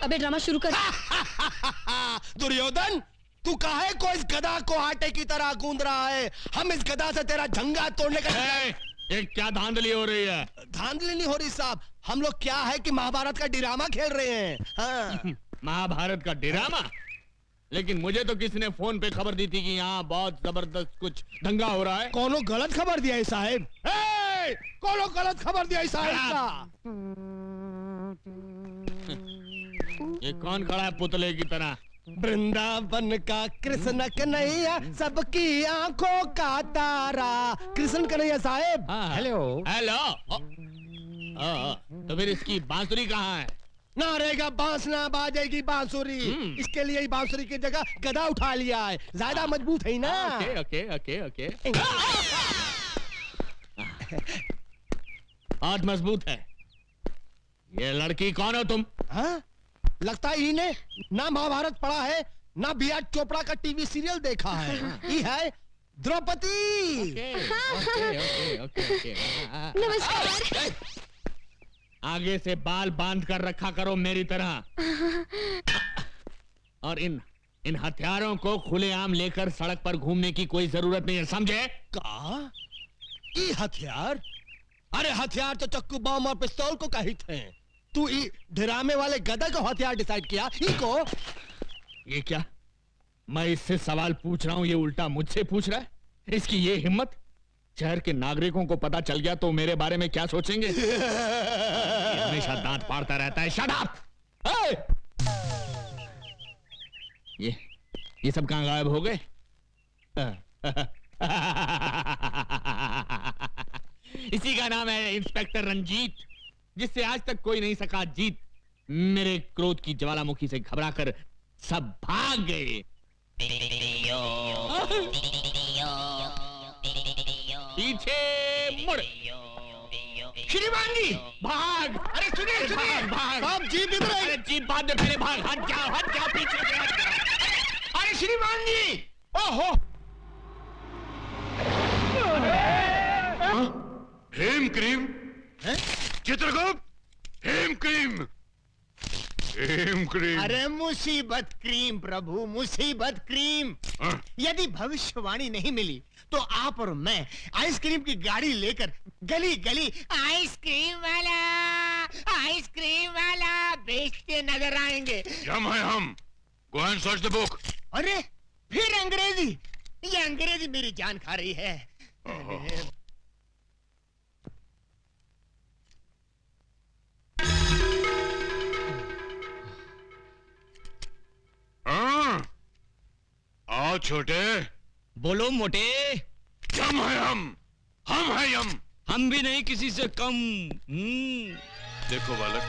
Speaker 10: अबे ड्रामा शुरू कर।
Speaker 9: दुर्योधन, तू काहे को इस गधा को आटे की तरह गूंद रहा है? हम इस गधा से तेरा झंगा तोड़ने का।
Speaker 8: ये क्या धांधली हो रही है?
Speaker 9: धांधली नहीं हो रही साहब, हम लोग क्या है कि महाभारत का ड्रामा खेल रहे हैं। हाँ।
Speaker 8: महाभारत का ड्रामा? लेकिन मुझे तो किसी ने फोन पे खबर दी थी कि यहाँ बहुत जबरदस्त कुछ दंगा हो रहा है।
Speaker 9: कोनो गलत खबर दिया है साहब। कोनो गलत खबर दिया है साहब का।
Speaker 8: ये कौन खड़ा है पुतले की तरह?
Speaker 9: वृंदावन का कृष्ण कन्हैया, सबकी आंखों का तारा। कृष्ण कन्हैया साहब।
Speaker 8: Hello hello. तो फिर इसकी बांसुरी कहाँ है?
Speaker 9: ना रहेगा बांस ना बाजेगी बांसुरी। इसके लिए ही बांसुरी की जगह गदा उठा लिया है, ज्यादा मजबूत है ना।
Speaker 8: Okay okay okay okay. बहुत मजबूत है। ये लड़की कौन हो तुम?
Speaker 9: हाँ? लगता है इन्हें ना महाभारत पढ़ा है ना बी.आर. चोपड़ा का टीवी सीरियल देखा है। ये है द्रौपदी।
Speaker 10: नमस्कार।
Speaker 8: आगे से बाल बांध कर रखा करो मेरी तरह। और इन हथियारों को खुलेआम लेकर सड़क पर घूमने की कोई जरूरत नहीं है, समझे?
Speaker 9: का? ये हथियार? अरे हथियार तो चक्कू बम और पिस्तौल को कही थे। तू ड्रामे वाले गधा को हथियार डिसाइड किया? इको?
Speaker 8: ये क्या? मैं इससे सवाल पूछ रहा हूं, ये उल्टा मुझसे पूछ रहा है। इसकी ये हिम्मत! शहर के नागरिकों को पता चल गया तो मेरे बारे में क्या सोचेंगे? ये हमेशा दांत फाड़ता रहता है। Shut up! ये सब कहां गायब हो गए? इसी का नाम है इंस्पेक्टर रंजीत, जिससे आज तक कोई नहीं सका जीत। मेरे क्रोध की ज्वालामुखी से घबराकर सब भाग गए। पीछे मुड़।
Speaker 6: श्रीमान जी
Speaker 8: भाग!
Speaker 6: अरे सुनिए सुनिए,
Speaker 8: भाग!
Speaker 6: आप जीप इधर आइए।
Speaker 8: अरे जीप बाद में, पहले भाग। हट जाओ पीछे से हट जाओ।
Speaker 6: अरे श्रीमान जी, ओहो
Speaker 5: हेम क्रीम, चित्रगुप्त, हेम क्रीम, हेम क्रीम।
Speaker 6: अरे मुसीबत क्रीम प्रभु, मुसीबत क्रीम। यदि भविष्यवाणी नहीं मिली तो आप और मैं आइसक्रीम की गाड़ी लेकर गली गली आइसक्रीम वाला बेचते नजर आएंगे।
Speaker 5: हम है हम। Go and search the book.
Speaker 6: अरे फिर अंग्रेजी! ये अंग्रेजी मेरी जान खा रही है।
Speaker 5: आओ छोटे।
Speaker 11: बोलो मोटे।
Speaker 5: यम है हम है यम।
Speaker 11: हम भी नहीं किसी से कम।
Speaker 5: देखो बालक,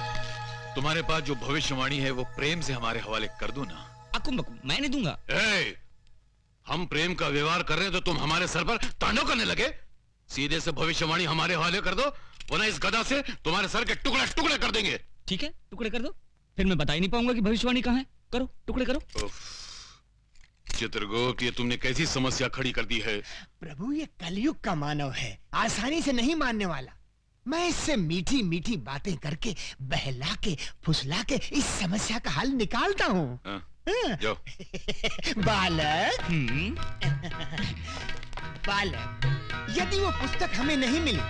Speaker 5: तुम्हारे पास जो भविष्यवाणी है वो प्रेम से हमारे हवाले कर दो ना।
Speaker 11: अकुम बकुम मैं नहीं दूंगा।
Speaker 5: हम प्रेम का व्यवहार कर रहे हैं तो तुम हमारे सर पर तांडव करने लगे। सीधे से भविष्यवाणी हमारे हवाले कर दो, वरना इस गदा से तुम्हारे सर के टुकड़े टुकड़े कर देंगे।
Speaker 11: ठीक है, टुकड़े कर दो। फिर मैं बता ही नहीं पाऊंगा कि भविष्यवाणी कहाँ है। करो, टुकड़े करो।
Speaker 5: चित्रगुप्त, ये तुमने कैसी समस्या खड़ी कर दी है।
Speaker 6: प्रभु ये कलयुग का मानव है, आसानी से नहीं मानने वाला। मैं इससे मीठी मीठी बातें करके बहला के फुसला के इस समस्या का हल निकालता हूँ।
Speaker 5: जाओ।
Speaker 6: बालक बालक, यदि वो पुस्तक हमें नहीं मिली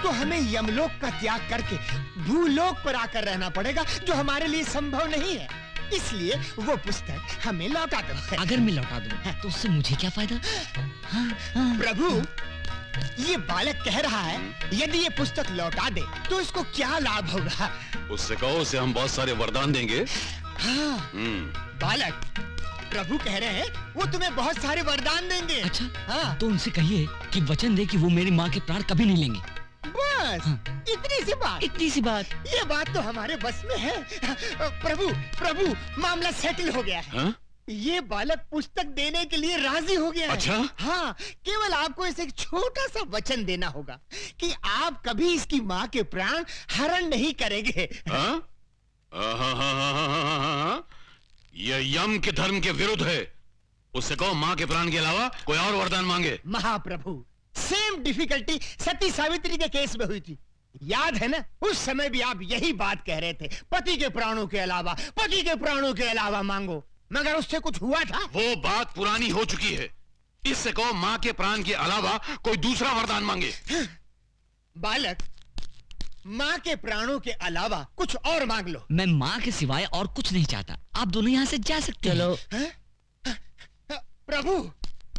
Speaker 6: तो हमें यमलोक का त्याग करके भूलोक पर आकर रहना पड़ेगा, जो हमारे लिए संभव नहीं है। इसलिए वो पुस्तक हमें लौटा दो।
Speaker 11: अगर मैं लौटा दूं तो उससे मुझे क्या फायदा?
Speaker 6: प्रभु, ये बालक कह रहा है यदि ये पुस्तक लौटा दे तो इसको क्या लाभ होगा?
Speaker 5: उससे कहो, उसे हम बहुत सारे वरदान देंगे।
Speaker 6: हाँ, बालक, प्रभु कह रहे हैं वो तुम्हें बहुत सारे वरदान देंगे।
Speaker 11: अच्छा,
Speaker 6: हाँ।
Speaker 11: तो उनसे कहिए कि वचन दे कि वो मेरी माँ के प्राण कभी नहीं लेंगे।
Speaker 6: बस
Speaker 11: हाँ।
Speaker 6: इतनी सी बात।
Speaker 11: इतनी सी बात।
Speaker 6: ये बात तो हमारे बस में है। प्रभु मामला सेटल हो गया है।
Speaker 5: हाँ?
Speaker 6: ये बालक पुस्तक देने के लिए राजी हो गया है।
Speaker 5: अच्छा?
Speaker 6: हाँ, केवल आपको इसे एक छोटा सा वचन देना होगा कि आप कभी इसकी माँ के प्राण हरण नहीं करेंगे।
Speaker 5: हाँ? यह यम के धर्म के विरुद्ध है। उससे कहो माँ के प्राण के अलावा कोई और वरदान मांगे।
Speaker 6: महाप्रभु, सेम डिफिकल्टी सती सावित्री के केस में हुई थी, याद है ना? उस समय भी आप यही बात कह रहे थे, पति के प्राणों के अलावा मांगो, मगर उससे कुछ हुआ था?
Speaker 5: वो बात पुरानी हो चुकी है। इससे कहो माँ के प्राण के अलावा कोई दूसरा वरदान मांगे।
Speaker 6: बालक, माँ के प्राणों के अलावा कुछ और मांग लो।
Speaker 11: मैं माँ के सिवाय और कुछ नहीं चाहता। आप दोनों यहाँ से जा सकते हैं।
Speaker 3: चलो।
Speaker 6: प्रभु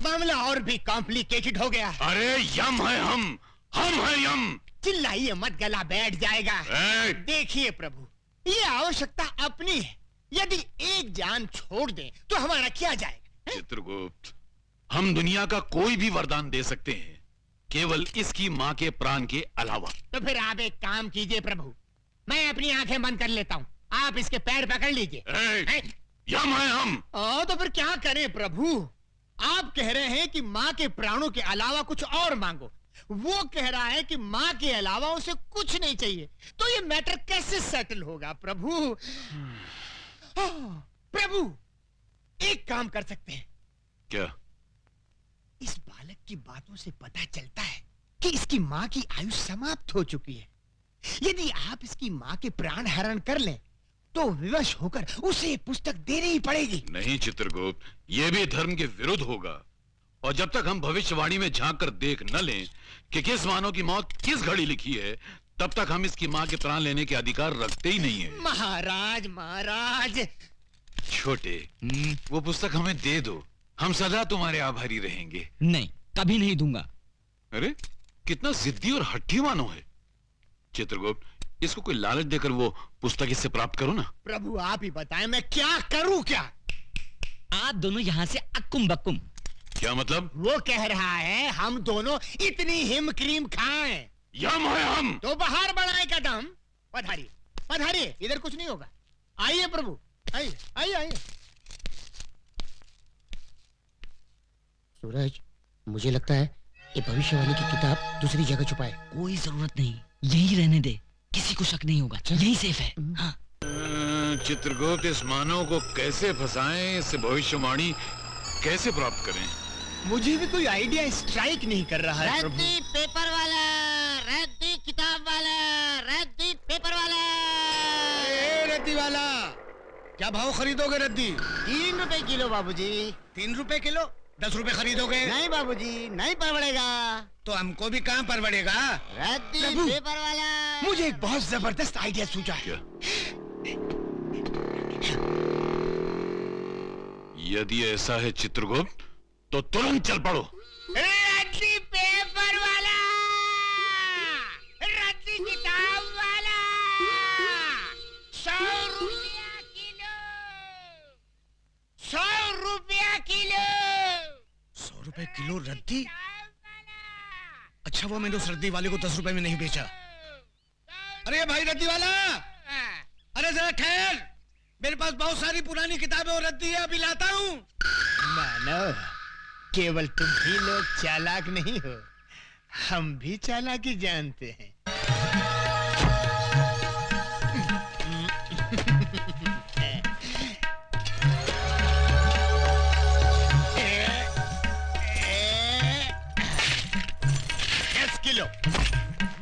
Speaker 6: मामला और भी कॉम्प्लिकेटेड हो गया।
Speaker 5: अरे यम है हम है यम।
Speaker 6: चिल्लाइए मत, गला बैठ जाएगा। देखिए प्रभु, ये आवश्यकता अपनी है, यदि एक जान छोड़ दें तो हमारा क्या जाएगा?
Speaker 5: चित्रगुप्त, हम दुनिया का कोई भी वरदान दे सकते हैं, केवल इसकी माँ के प्राण के अलावा।
Speaker 6: तो फिर आप एक काम कीजिए प्रभु, मैं अपनी आंखें बंद कर लेता हूँ, आप इसके पैर पकड़ लीजिए।
Speaker 5: यम है हम।
Speaker 6: तो फिर क्या करें प्रभु? आप कह रहे हैं कि माँ के प्राणों के अलावा कुछ और मांगो, वो कह रहा है कि माँ के अलावा उसे कुछ नहीं चाहिए, तो ये मैटर कैसे सेटल होगा प्रभु? प्रभु एक काम कर सकते हैं
Speaker 5: क्या?
Speaker 6: इस बालक की बातों से पता चलता है कि इसकी माँ की आयु समाप्त हो चुकी है। यदि आप इसकी माँ के प्राण हरण कर लें तो विवश होकर उसे पुस्तक देनी ही पड़ेगी।
Speaker 5: नहीं चित्रगुप्त, ये भी धर्म के विरुद्ध होगा, और जब तक हम भविष्यवाणी में झांक कर देख न लें कि किस मानव की मौत किस घड़ी लिखी है, तब तक हम इसकी माँ के प्राण लेने के अधिकार रखते ही नहीं है।
Speaker 6: महाराज महाराज।
Speaker 5: छोटे, वो पुस्तक हमें दे दो, हम सदा तुम्हारे आभारी रहेंगे।
Speaker 11: नहीं, कभी नहीं दूंगा।
Speaker 5: अरे कितना जिद्दी और हट्टी मानो है। चित्रगुप्त, इसको कोई लालच देकर वो पुस्तक इससे प्राप्त करो ना।
Speaker 6: प्रभु आप ही बताएं, मैं क्या करूं? क्या
Speaker 11: आप दोनों यहाँ से अक्कुम बक्कुम।
Speaker 5: क्या मतलब?
Speaker 6: वो कह रहा है हम दोनों इतनी हिम क्रीम खाएं।
Speaker 5: यम है हम।
Speaker 6: तो बाहर बढ़ाए कदम। पधारिए पधारिए, इधर कुछ नहीं होगा। आइए प्रभु, आइए आइए आइए।
Speaker 3: सूरज, मुझे लगता है ये भविष्यवाणी की किताब दूसरी जगह छुपाए।
Speaker 11: कोई जरूरत नहीं, यही रहने दे, किसी को शक नहीं होगा, यही सेफ है। हाँ।
Speaker 5: चित्रगुप्त, इस मानव को कैसे फंसाएं, इससे भविष्यवाणी कैसे प्राप्त करें?
Speaker 6: मुझे भी कोई आइडिया स्ट्राइक नहीं कर रहा है प्रभु।
Speaker 3: रद्दी पेपर वाला, रद्दी किताब वाला, रद्दी पेपर वाला।
Speaker 9: रद्दी वाला, क्या भाव खरीदोगे रद्दी?
Speaker 6: 3 रुपए किलो बाबूजी।
Speaker 9: 3 रुपए किलो? 10 रुपए खरीदोगे?
Speaker 6: नहीं बाबूजी, नहीं परवड़ेगा।
Speaker 9: तो हमको भी कहाँ परवड़ेगा?
Speaker 6: रद्दी पेपर वाला। मुझे एक बहुत जबरदस्त आइडिया सूझा है।
Speaker 5: यदि ऐसा है चित्रगुप्त, तो तुरंत चल पड़ो।
Speaker 6: रद्दी पेपर वाला, रद्दी किताब वाला, 100 रुपया किलो, 100 रुपया किलो।
Speaker 9: 100 रुपए किलो रद्दी? अच्छा, वो मैंने उस रद्दी वाले को 10 रुपए में नहीं बेचा। अरे भाई रद्दी वाला, अरे जरा ठहर, मेरे पास बहुत सारी पुरानी किताबें और रद्दी है, अभी लाता हूँ।
Speaker 6: मानव, केवल तुम ही लोग चालाक नहीं हो, हम भी चालाकी जानते हैं।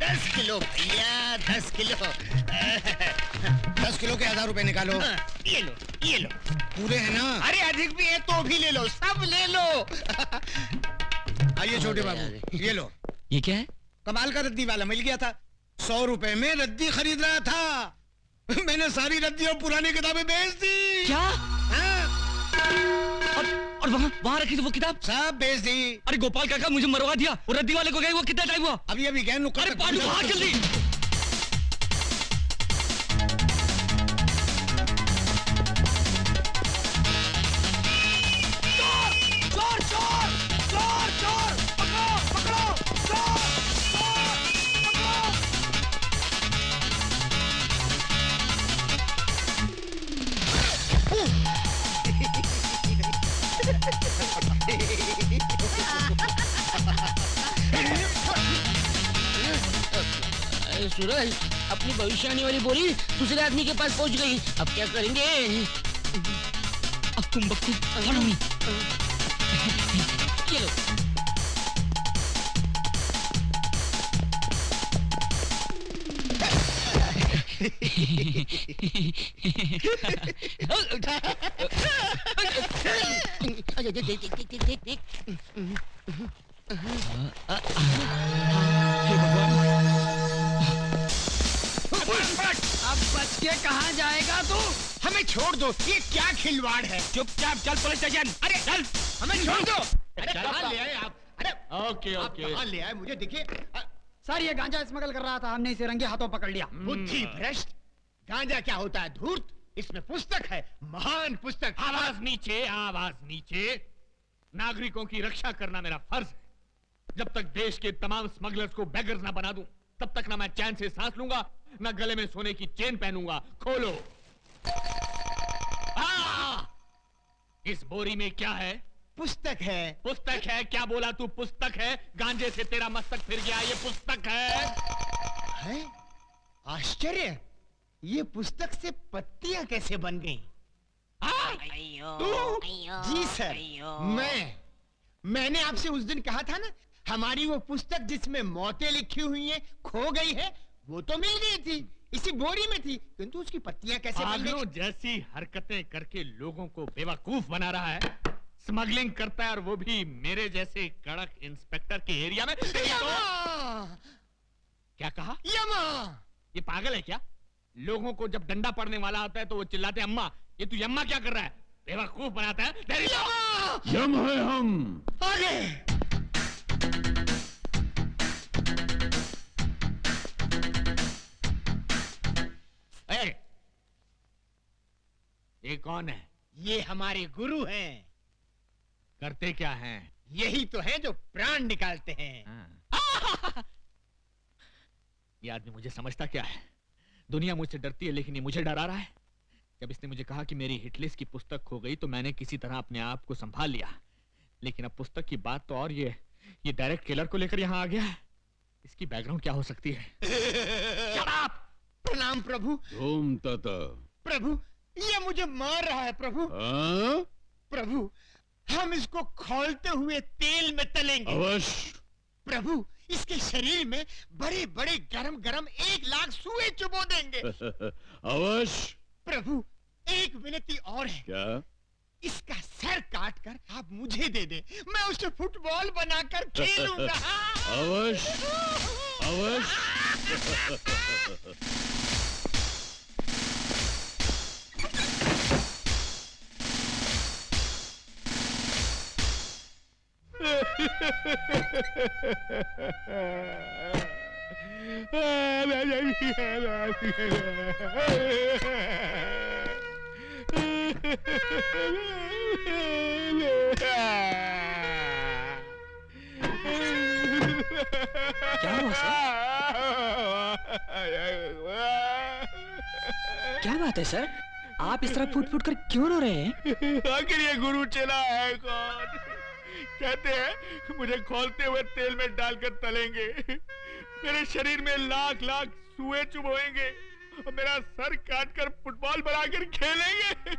Speaker 6: दस किलो भैया, 10 किलो।
Speaker 9: 10 किलो के 1000 रुपए निकालो।
Speaker 6: ये लो, ये लो।
Speaker 9: पूरे हैं ना?
Speaker 6: अरे अधिक भी है तो भी ले लो, सब ले लो।
Speaker 9: आइए छोटे बाबू, ये लो।
Speaker 11: ये क्या है?
Speaker 9: कमाल का रद्दी वाला मिल गया था, 100 रुपए में रद्दी खरीद रहा था। मैंने सारी रद्दी और पुरानी किताबें बेच दी।
Speaker 11: क्या? और वहाँ रखी थी वो किताब?
Speaker 9: सब बेच दी।
Speaker 11: अरे गोपाल काका, मुझे मरवा दिया। वो रद्दी वाले को गए, वो कितना टाइम हुआ?
Speaker 9: अभी अभी गए।
Speaker 11: अरे पांडू, भाग जल्दी।
Speaker 3: सूरज, अपनी भविष्यवाणी वाली बोली दूसरे आदमी के पास पहुंच गई, अब क्या करेंगे?
Speaker 11: अब तुम बक्कू, follow me।
Speaker 3: ये लो।
Speaker 6: अब बच के कहाँ जाएगा तू? हमें छोड़ दो दो, ये क्या खिलवाड़ है?
Speaker 8: चुपचाप चल पुलिस स्टेशन।
Speaker 6: अरे
Speaker 8: चल,
Speaker 6: हमें छोड़ दो। अरे कहाँ ले आए आप? अरे
Speaker 8: ओके
Speaker 6: आप
Speaker 8: ओके।
Speaker 6: कहाँ ले आए? मुझे देखिए।
Speaker 1: सर ये गांजा स्मगल कर रहा था, हमने इसे रंगे हाथों पकड़ लिया।
Speaker 6: बुद्धि भ्रष्ट। गांजा क्या होता है? धूर्त। इसमें पुस्तक है, महान पुस्तक।
Speaker 8: आवाज नीचे, आवाज नीचे। नागरिकों की रक्षा करना मेरा फर्ज है। जब तक देश के तमाम स्मगलर्स को बेगर्स ना बना दूं, तब तक ना मैं चैन से सांस लूंगा, ना गले में सोने की चेन पहनूंगा। खोलो। इस बोरी में क्या है?
Speaker 6: पुस्तक है।
Speaker 8: पुस्तक है? क्या बोला तू? पुस्तक है? गांजे से तेरा मस्तक फिर गया, ये पुस्तक है।
Speaker 6: है? आश्चर्य, ये पुस्तक से पत्तियां कैसे बन गई? तू? जी सर, मैंने आपसे उस दिन कहा था ना, हमारी वो पुस्तक जिसमें मौतें लिखी हुई हैं खो गई है, वो तो मिल गई थी, इसी बोरी में थी, किंतु उसकी पत्तियां कैसे बन गई?
Speaker 8: जैसी हरकतें करके लोगों को बेवकूफ बना रहा है, स्मगलिंग करता है, और वो भी मेरे जैसे कड़क इंस्पेक्टर के एरिया में। क्या कहा?
Speaker 6: यमा!
Speaker 8: ये पागल है क्या? लोगों को जब डंडा पड़ने वाला होता है तो वो चिल्लाते हैं अम्मा। ये तू यम्मा क्या कर रहा है? बेवकूफ बनाता है।
Speaker 5: यम है हम।
Speaker 6: आगे!
Speaker 8: ये कौन है?
Speaker 6: ये हमारे गुरु हैं।
Speaker 8: करते क्या हैं?
Speaker 6: यही तो है जो प्राण निकालते हैं।
Speaker 8: ये आदमी मुझे समझता क्या है? दुनिया मुझसे डरती है, लेकिन ये मुझे डरा रहा है। जब इसने मुझे कहा कि मेरी हिटलिस्ट की पुस्तक खो गई, तो मैंने किसी तरह अपने आप को संभाल लिया। लेकिन अब पुस्तक की बात तो और ये डायरेक्ट किलर को लेकर यहाँ आ गया है। इसकी बैकग्राउंड क्या हो सकती है?
Speaker 6: प्रणाम प्रभु।
Speaker 5: धूम तता।
Speaker 6: प्रभु, ये मुझे मार रहा है प्रभु। प्रभु, हम इसको खौलते हुए तेल में तलेंगे।
Speaker 5: अवश्य।
Speaker 6: प्रभु, इसके शरीर में बड़े बड़े गरम गरम 1,00,000 सुए चुबो देंगे।
Speaker 5: अवश्य।
Speaker 6: प्रभु, एक विनती और है।
Speaker 5: क्या?
Speaker 6: इसका सर काट कर आप मुझे दे दे, मैं उसे फुटबॉल बनाकर खेलूंगा।
Speaker 5: अवश्य अवश्य।
Speaker 11: क्या हुआ सर? क्या बात है सर? आप इस तरह फूट फूट कर क्यों रो रहे हैं?
Speaker 8: आखिर ये गुरु चला है कौन? कहते हैं मुझे खोलते हुए तेल में डालकर तलेंगे, मेरे शरीर में 1,00,000 सुए चुभोएंगे और मेरा सर काटकर फुटबॉल बनाकर खेलेंगे।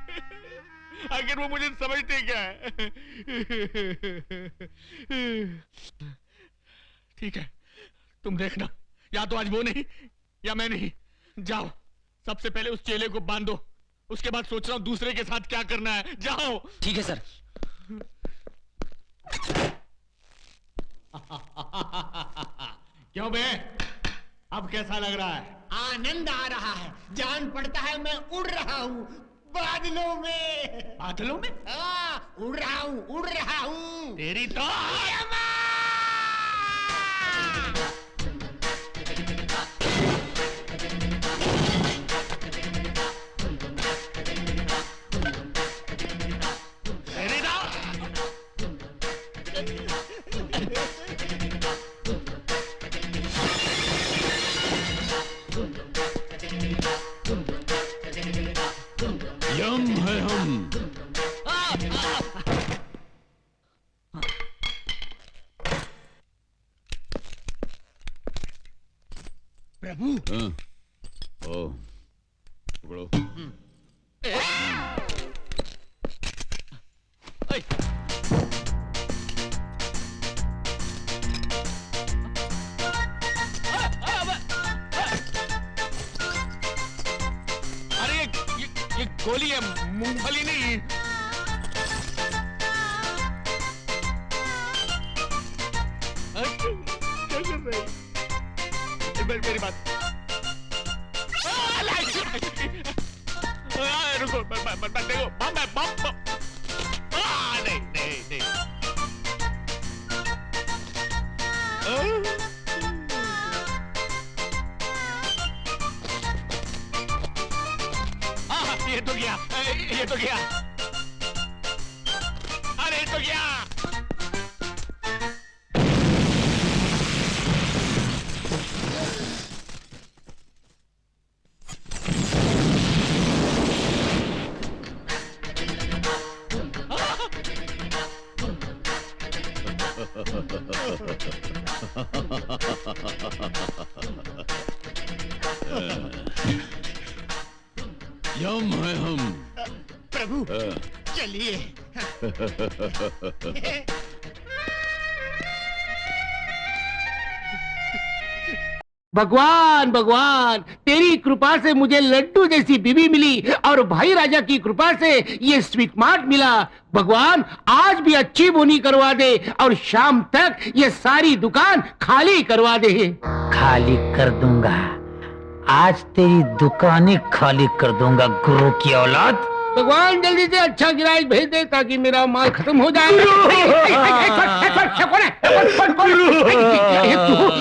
Speaker 8: आखिर वो मुझे समझते क्या है? ठीक है, तुम देखना, या तो आज वो नहीं या मैं नहीं। जाओ, सबसे पहले उस चेले को बांधो, उसके बाद सोच रहा हूं दूसरे के साथ क्या करना है। जाओ।
Speaker 11: ठीक है सर।
Speaker 8: क्यों बे, अब कैसा लग रहा है?
Speaker 6: आनंद आ रहा है, जान पड़ता है मैं उड़ रहा हूँ बादलों में।
Speaker 8: बादलों में?
Speaker 6: उड़ रहा हूँ।
Speaker 8: तेरी तो
Speaker 5: यम है हम।
Speaker 6: प्रभु।
Speaker 5: ओ, पकड़ो।
Speaker 8: अरे ये गोली है, मूंगफली नहीं। क्या कर रहे हैं? मेरी बात। रुको देखो नहीं नहीं नहीं ये तो गया ये तो गया अरे ये तो गया
Speaker 5: यम है हम
Speaker 6: प्रभु चलिए।
Speaker 3: भगवान भगवान, तेरी कृपा से मुझे लड्डू जैसी बीवी मिली और भाई राजा की कृपा से ये स्वीट मार्ट मिला। भगवान आज भी अच्छी बोनी करवा दे और शाम तक ये सारी दुकान खाली करवा दे।
Speaker 1: खाली कर दूंगा, आज तेरी दुकानें खाली कर दूंगा गुरु की औलाद।
Speaker 3: भगवान जल्दी से अच्छा ग्राहक भेज दे ताकि मेरा माल खत्म हो जाए।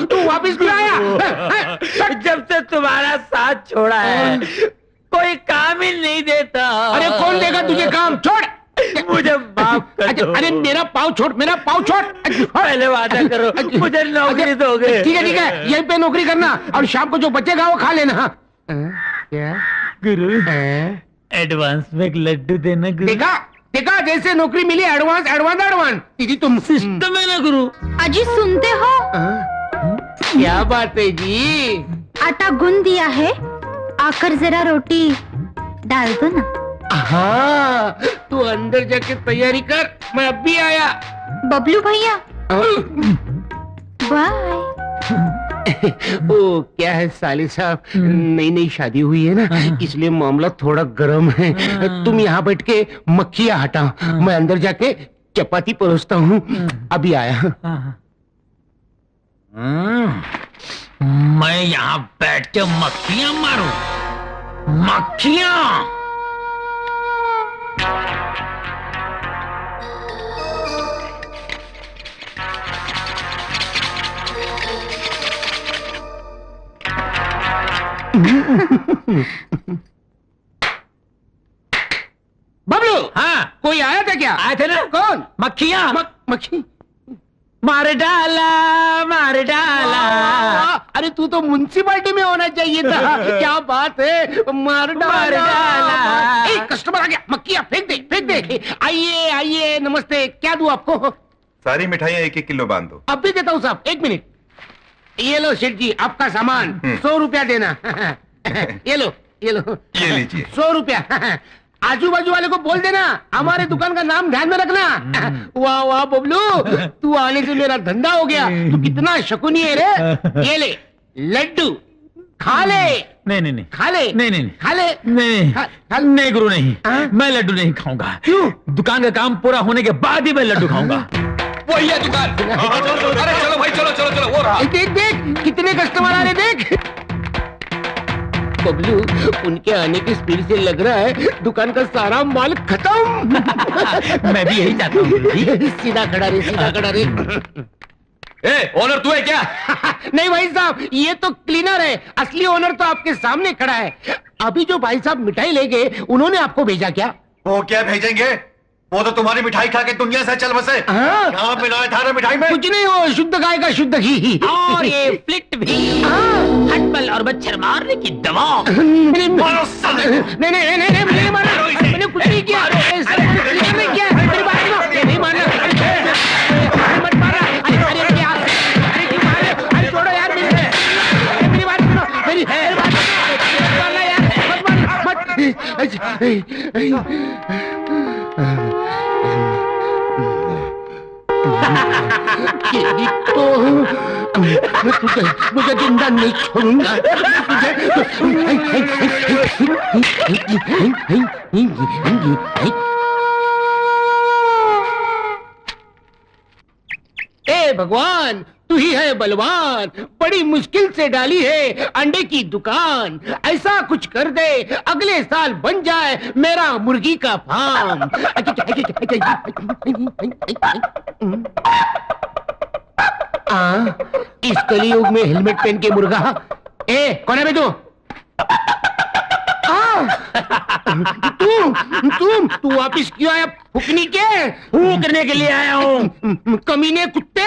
Speaker 3: तू वापिस क्यों आया?
Speaker 1: जब से तुम्हारा साथ छोड़ा है कोई काम ही नहीं देता।
Speaker 3: अरे कौन देगा तुझे काम? छोड़
Speaker 1: मुझे माफ कर दो।
Speaker 3: अरे मेरा पाँव छोड़, मेरा पाँव छोड़।
Speaker 1: पहले वादा करो मुझे नौकरी दोगे।
Speaker 3: ठीक है यहीं पे नौकरी करना और शाम को जो बचेगा वो खा लेना। क्या
Speaker 1: गुरु एडवांस में एक लड्डू देना गुरु।
Speaker 3: देखा देखा, जैसे नौकरी मिली एडवांस एडवांस एडवांस। दीदी तुम
Speaker 1: सिस्टम है ना गुरु।
Speaker 4: अजी सुनते हो?
Speaker 3: क्या बात है जी?
Speaker 4: आटा गूंद दिया है, आकर जरा रोटी डाल दो ना।
Speaker 3: हाँ तू अंदर जाके तैयारी कर, मैं अब भी आया।
Speaker 4: बबलू भैया बाय।
Speaker 3: ओ क्या है साले साहब, नई नई शादी हुई है ना, इसलिए मामला थोड़ा गर्म है। तुम यहाँ बैठ के मक्खियाँ हटाओ, मैं अंदर जाके चपाती परोसता हूँ। अभी आया।
Speaker 1: मैं यहाँ बैठ के मक्खियाँ मारूं? मक्खियाँ?
Speaker 3: बबलू
Speaker 1: हाँ
Speaker 3: कोई आया था क्या?
Speaker 1: आए थे ना।
Speaker 3: कौन?
Speaker 1: मक्खियाँ।
Speaker 3: मक्खी?
Speaker 1: मार डाला मार डाला।
Speaker 3: अरे तू तो म्युनिसिपालिटी में होना चाहिए था। क्या बात है, मार डाला। एक कस्टमर आ गया, मक्खियाँ फेंक दे फेंक दे। आइए आइए, नमस्ते, क्या दूं आपको?
Speaker 12: सारी मिठाइयाँ 1-1 किलो बांध दो।
Speaker 3: अब भी देता हूँ साहब, 1 मिनट। ये लो सेठ जी आपका सामान, 100 रुपया देना। ये लो ये
Speaker 12: लीजिए
Speaker 3: 100 रुपया। आजू बाजू वाले को बोल देना हमारे दुकान का नाम ध्यान में रखना। वाह वाह बबलू, तू आने से मेरा धंधा हो गया। तू कितना शकुनी है रे। ये ले लड्डू, खा ले।
Speaker 1: नहीं नहीं नहीं
Speaker 3: खा ले।
Speaker 1: नहीं नहीं
Speaker 3: खा ले।
Speaker 1: नहीं नहीं गुरु नहीं, मैं लड्डू नहीं खाऊंगा।
Speaker 3: क्यों?
Speaker 1: दुकान का काम पूरा होने के बाद ही मैं लड्डू खाऊंगा।
Speaker 2: वही है दुकान। अरे चलो भाई चलो चलो चलो, वो रहा।
Speaker 3: देख देख कितने कस्टमर आ रहे, देख। बबलू उनके आने की स्पीड से लग रहा है दुकान का सारा माल खत्म।
Speaker 1: मैं भी यही चाहता हूँ।
Speaker 3: सीधा खड़ा रे, सीधा खड़ा रे।
Speaker 2: ए ओनर तू है क्या?
Speaker 3: नहीं भाई साहब, ये तो क्लीनर है, असली ओनर तो आपके सामने खड़ा है। अभी जो भाई साहब मिठाई ले गए उन्होंने आपको भेजा क्या?
Speaker 12: वो क्या भेजेंगे, वो तो तुम्हारी मिठाई खा के दुनिया से चल बसे। क्या मिलाया था मिठाई में?
Speaker 3: कुछ नहीं, हो शुद्ध गाय का शुद्ध घी
Speaker 1: और ये फ्लिट भी, हटबल और मच्छर मारने की दवा।
Speaker 3: नहीं मैंने मारा, मैंने कुछ नहीं किया। नहीं किया, मेरी बात सुनो, नहीं मारना। मत मारा, अरे क्या, अरे क्यों मार रहे हो? अरे छोड़ो यार, मेरी बात सुनो, मेरी बात सुनो, मत मारना यार, मत मारना, मुझे जिंदा नहीं छोड़ूंगा ए भगवान, तू ही है बलवान, बड़ी मुश्किल से डाली है अंडे की दुकान। ऐसा कुछ कर दे अगले साल बन जाए मेरा मुर्गी का फार्म। इस कलयुग में हेलमेट पहन के मुर्गा। कौन है बे तू? तू वापिस क्यों आया? फूकनी के
Speaker 1: फूकने के लिए आया हूँ।
Speaker 3: कमीने कुत्ते।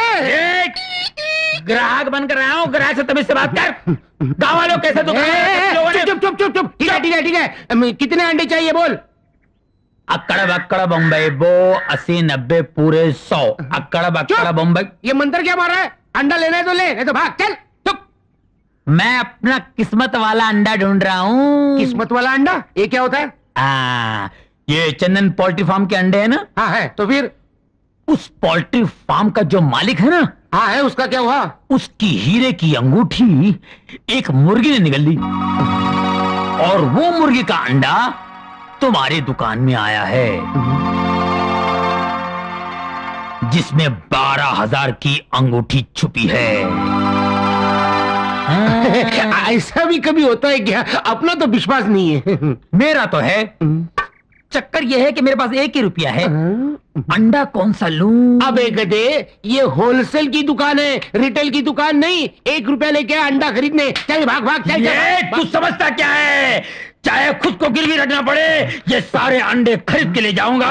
Speaker 1: ग्राहक बनकर आया हूँ, ग्राहक से तमीज से बात कर। गाँव वालों कैसे
Speaker 3: चुप चुप चुप चुप। ठीक है ठीक है ठीक है। कितने अंडे चाहिए बोल?
Speaker 1: अक्कड़ बक्कड़ बम्बई बो 80 90 पूरे 100। अक्कड़ बक्कड़ बम्बई।
Speaker 3: ये मंत्र क्या मार रहा है? अंडा लेना है तो ले, नहीं तो भाग चल।
Speaker 1: मैं अपना किस्मत वाला अंडा ढूंढ रहा हूँ।
Speaker 3: किस्मत वाला अंडा? ये क्या होता है?
Speaker 1: ये चंदन पोल्ट्री फार्म के अंडे है ना?
Speaker 3: हाँ है। तो फिर
Speaker 1: उस पोल्ट्री फार्म का जो मालिक है ना?
Speaker 3: हाँ है। उसका क्या हुआ?
Speaker 1: उसकी हीरे की अंगूठी एक मुर्गी ने निगल ली और वो मुर्गी का अंडा तुम्हारी दुकान में आया है, जिसमें 12,000 की अंगूठी छुपी है।
Speaker 3: ऐसा भी कभी होता है क्या? अपना तो विश्वास नहीं है।
Speaker 1: मेरा तो है। चक्कर यह है कि मेरे पास 1 ही रुपया है। अंडा कौन सा लूं?
Speaker 3: अबे गधे, ये होलसेल की दुकान है, रिटेल की दुकान नहीं। 1 रुपया लेके अंडा खरीदने। चल भाग भाग चल।
Speaker 1: तू समझता क्या है? चाहे खुद को गिरवी रखना पड़े, ये सारे अंडे खरीद के ले जाऊंगा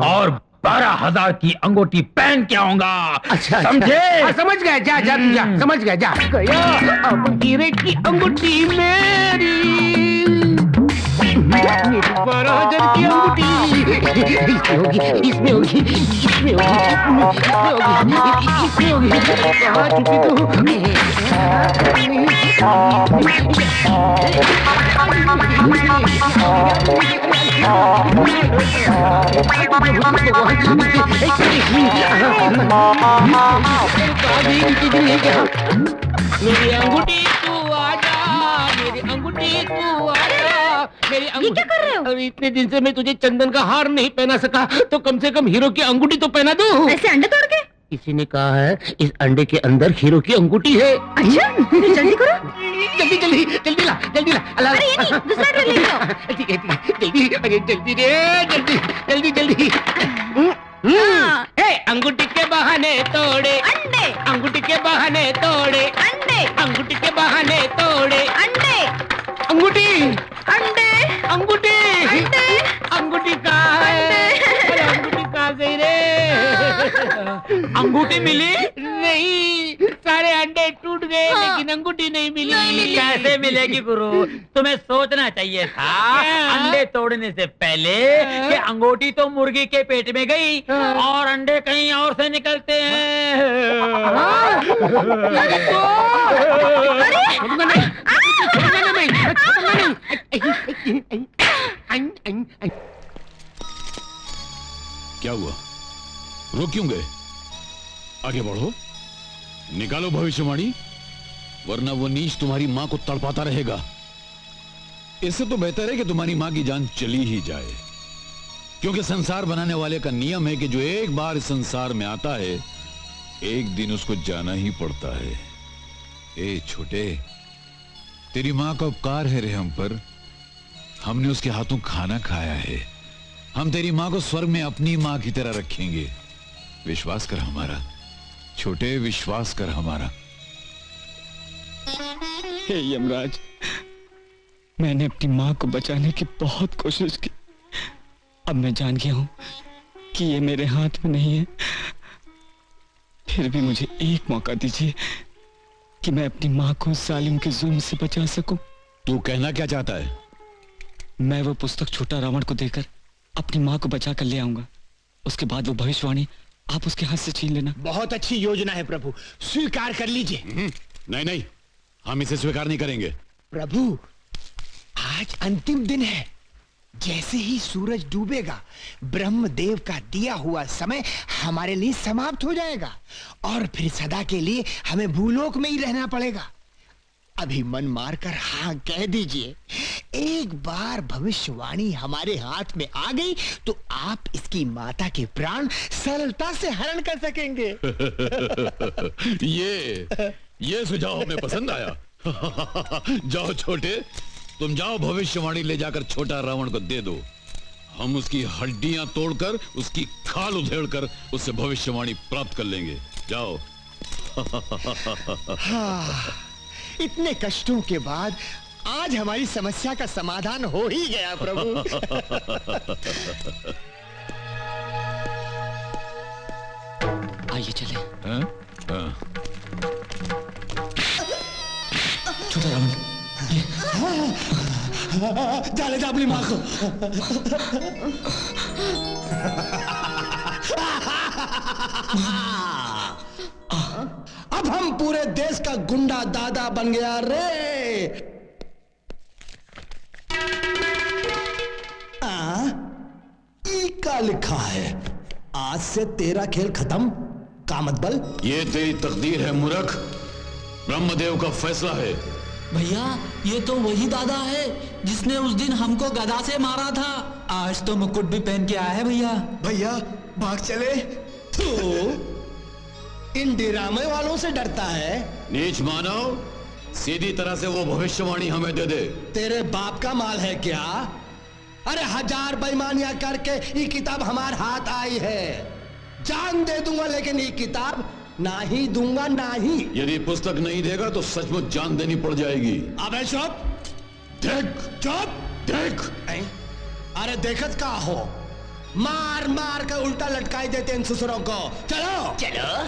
Speaker 1: और 12,000 की अंगूठी पहन के आऊंगा।
Speaker 3: अच्छा
Speaker 1: समझे?
Speaker 3: समझ गया। जा जा तू जा। समझ गया। जा गया। अब हीरे की अंगूठी मेरी 12,000 की अंगूठी इसमें होगी, इसमें होगी, इसमें होगी। कहाँ छुपी मेरी अंगूठी तू आजा, मेरी अंगूठी तू आजा, मेरी अंगूठी।
Speaker 4: ये क्या कर रहे हो?
Speaker 3: अरे इतने दिन से मैं तुझे चंदन का हार नहीं पहना सका, तो कम से कम हीरो की अंगूठी तो पहना दूं।
Speaker 4: ऐसे अंडे तोड़ के?
Speaker 3: किसी ने कहा है इस अंडे के अंदर हीरो की अंगूठी है।
Speaker 4: अच्छा, फिर जल्दी करो।
Speaker 3: जल्दी जल्दी जल्दी ला, जल्दी ला।
Speaker 4: अरे ये नहीं, दूसरा अंडा ले लो।
Speaker 3: ठीक है जल्दी। अरे जल्दी रे, जल्दी जल्दी जल्दी। अंगूठी के बहाने तोड़े
Speaker 4: अंडे,
Speaker 3: अंगूठी के बहाने तोड़े
Speaker 4: अंडे,
Speaker 3: अंगूठी के बहाने तोड़े
Speaker 4: अंडे,
Speaker 3: अंगूठी,
Speaker 4: अंडे,
Speaker 3: अंगूठी,
Speaker 4: अंडे,
Speaker 3: अंगूठी कहाँ है? अरे अंगूठी कहाँ गई रे?
Speaker 1: अंगूठी मिली
Speaker 3: नहीं, सारे अंडे टूट गए। लेकिन अंगूठी नहीं मिली।
Speaker 1: कैसे मिलेगी गुरु? तुम्हें सोचना चाहिए था अंडे तोड़ने से पहले कि अंगूठी तो मुर्गी के पेट में गई और अंडे कहीं और से निकलते
Speaker 3: हैं।
Speaker 5: क्या हुआ? रुक क्यों गए? आगे बढ़ो, निकालो भविष्यवाणी, वरना वो नीच तुम्हारी मां को तड़पाता रहेगा। इससे तो बेहतर है कि तुम्हारी मां की जान चली ही जाए, क्योंकि संसार बनाने वाले का नियम है कि जो एक बार इस संसार में आता है, एक दिन उसको जाना ही पड़ता है। ए छोटे, तेरी मां का उपकार है रे हम पर। हमने उसके हाथों खाना खाया है। हम तेरी मां को स्वर्ग में अपनी मां की तरह रखेंगे। विश्वास कर हमारा छोटे, विश्वास कर हमारा।
Speaker 8: हे यमराज, मैंने अपनी मां को बचाने की बहुत कोशिश की। अब मैं जान गया हूं कि ये मेरे हाथ में नहीं है। फिर भी मुझे एक मौका दीजिए कि मैं अपनी मां को जालिम के जुल्म से बचा सकूं।
Speaker 5: तू कहना क्या चाहता है?
Speaker 8: मैं वो पुस्तक छोटा रावण को देकर अपनी मां को बचा कर ले आऊंगा। उसके बाद वो भविष्यवाणी आप उसके हाथ से छीन लेना।
Speaker 6: बहुत अच्छी योजना है प्रभु, स्वीकार कर लीजिए।
Speaker 5: नहीं नहीं, हम इसे स्वीकार नहीं करेंगे।
Speaker 6: प्रभु, आज अंतिम दिन है। जैसे ही सूरज डूबेगा, ब्रह्मदेव का दिया हुआ समय हमारे लिए समाप्त हो जाएगा और फिर सदा के लिए हमें भूलोक में ही रहना पड़ेगा। अभी मन मारकर हाँ कह दीजिए। एक बार भविष्यवाणी हमारे हाथ में आ गई तो आप इसकी माता के प्राण सरलता से हरण कर सकेंगे।
Speaker 5: ये सुझाव हमें पसंद आया। जाओ छोटे, तुम जाओ भविष्यवाणी ले जाकर छोटा रावण को दे दो। हम उसकी हड्डियां तोड़कर उसकी खाल उधेड़कर उससे भविष्यवाणी प्राप्त कर लेंगे। जाओ।
Speaker 6: हाँ, इतने कष्टों के बाद आज हमारी समस्या का समाधान हो ही गया प्रभु।
Speaker 11: आइए चले।
Speaker 9: छोटा रावण, जाले जा अपनी माँ को। अब हम पूरे देश का गुंडा दादा बन गया रे। ई का लिखा है, आज से तेरा खेल खत्म कामतबल।
Speaker 5: ये तेरी तकदीर है मूर्ख, ब्रह्मदेव का फैसला है।
Speaker 1: भैया ये तो वही दादा है जिसने उस दिन हमको गदा से मारा था। आज तो मुकुट भी पहन के आया है भैया।
Speaker 9: भैया भाग चले। तो इन डरामे वालों से डरता है।
Speaker 5: नीच मानव, सीधी तरह से वो भविष्यवाणी हमें दे दे।
Speaker 9: तेरे बाप का माल है क्या? अरे 1000 बेईमानियां करके ये किताब हमारे हाथ आई है। जान दे दूंगा लेकिन ये किताब ना ही दूंगा, ना ही।
Speaker 5: यदि पुस्तक नहीं देगा तो सचमुच जान देनी पड़ जाएगी।
Speaker 9: अबे चुप,
Speaker 5: देख
Speaker 9: चुप,
Speaker 5: देख।
Speaker 9: अरे देखत का हो, मार मार कर उल्टा लटकाई देते इन ससुरों को। चलो
Speaker 6: चलो।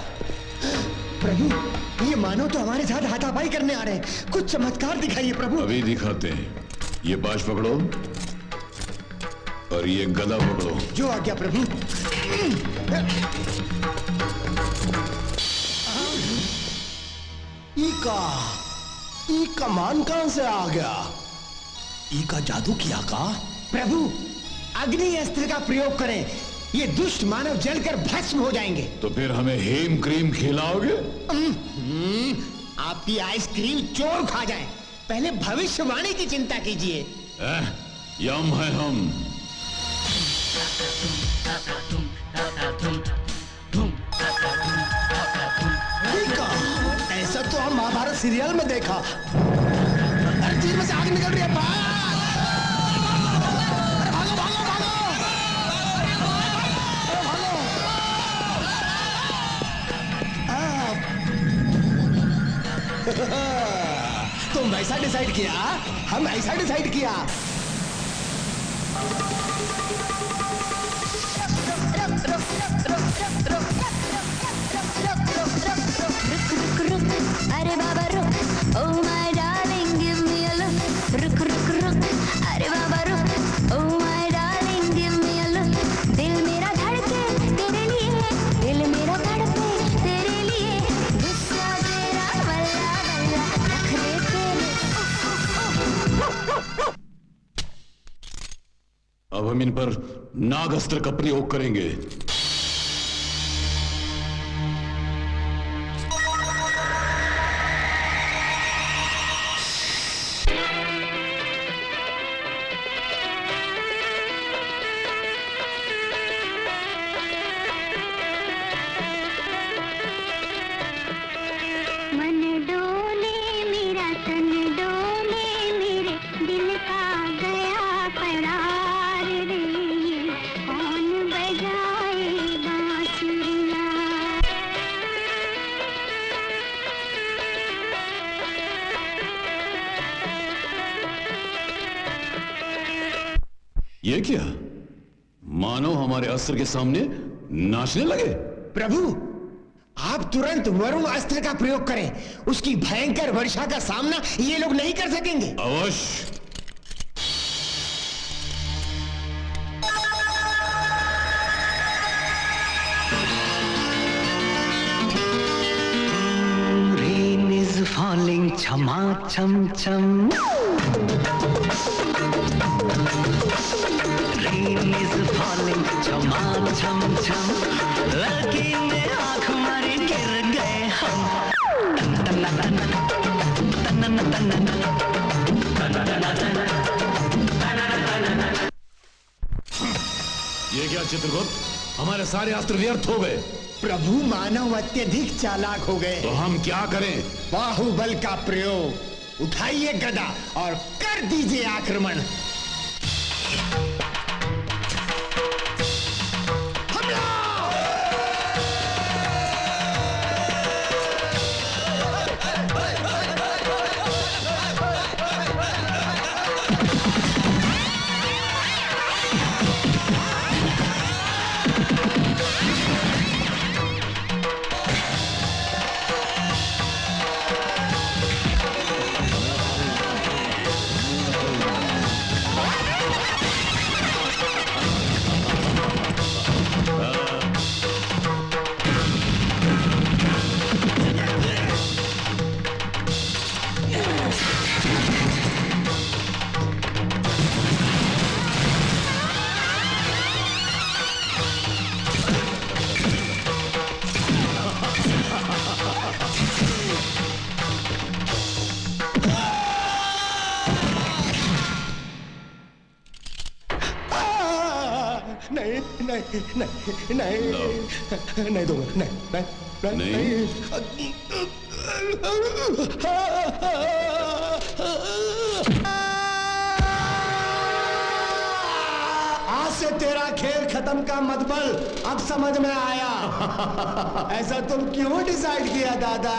Speaker 6: प्रभु, ये मानो तो हमारे साथ हाथापाई करने आ रहे हैं। कुछ चमत्कार दिखाइए प्रभु।
Speaker 5: अभी दिखाते हैं। ये बाज पकड़ो और ये गदा पकड़ो।
Speaker 6: जो आज्ञा प्रभु।
Speaker 9: ई का मान कहां से आ गया? ई का जादू किया का?
Speaker 6: प्रभु, अग्नि अस्त्र का प्रयोग करें, ये दुष्ट मानव जलकर भस्म हो जाएंगे।
Speaker 5: तो फिर हमें हेम क्रीम खिलाओगे?
Speaker 6: आपकी आइसक्रीम चोर खा जाए। पहले भविष्यवाणी की चिंता कीजिए।
Speaker 5: यम है हम।
Speaker 9: ऐसा तो हम महाभारत सीरियल में देखा। हर चीज में से आग निकल रही है। भागो भागो भागो। तुम वैसा डिसाइड किया, हम ऐसा डिसाइड किया।
Speaker 4: अरे बाबा रुक, oh my darling give me a look, रुक रुक रुक, अरे बाबा रुक, oh my darling give me a look, दिल मेरा धड़के तेरे लिए, दिल मेरा धड़के तेरे लिए, गुस्सा तेरा बल्ला बल्ला रख दे तेरे।
Speaker 5: अब हम इन पर नाग अस्त्र का प्रयोग करेंगे। ये क्या? मानो हमारे अस्त्र के सामने नाचने लगे।
Speaker 6: प्रभु, आप तुरंत वरुण अस्त्र का प्रयोग करें। उसकी भयंकर वर्षा का सामना ये लोग नहीं कर सकेंगे।
Speaker 5: अवश्य।
Speaker 1: Rain is falling, chama cham cham. Rain is falling, chama cham cham. लड़की ने आँख मारी गिर गए हम। तन तन तन तन तन
Speaker 5: ये क्या चित्रगुप्त, हमारे सारे अस्त्र व्यर्थ हो गए।
Speaker 6: प्रभु, मानव अत्यधिक चालाक हो गए।
Speaker 5: तो हम क्या करें?
Speaker 6: बाहुबल का प्रयोग। उठाइए गदा और कर दीजिए आक्रमण। नहीं दूंगा, नहीं।
Speaker 9: आज से तेरा खेल खत्म का मतबल अब समझ में आया। ऐसा तुम क्यों डिसाइड किया दादा?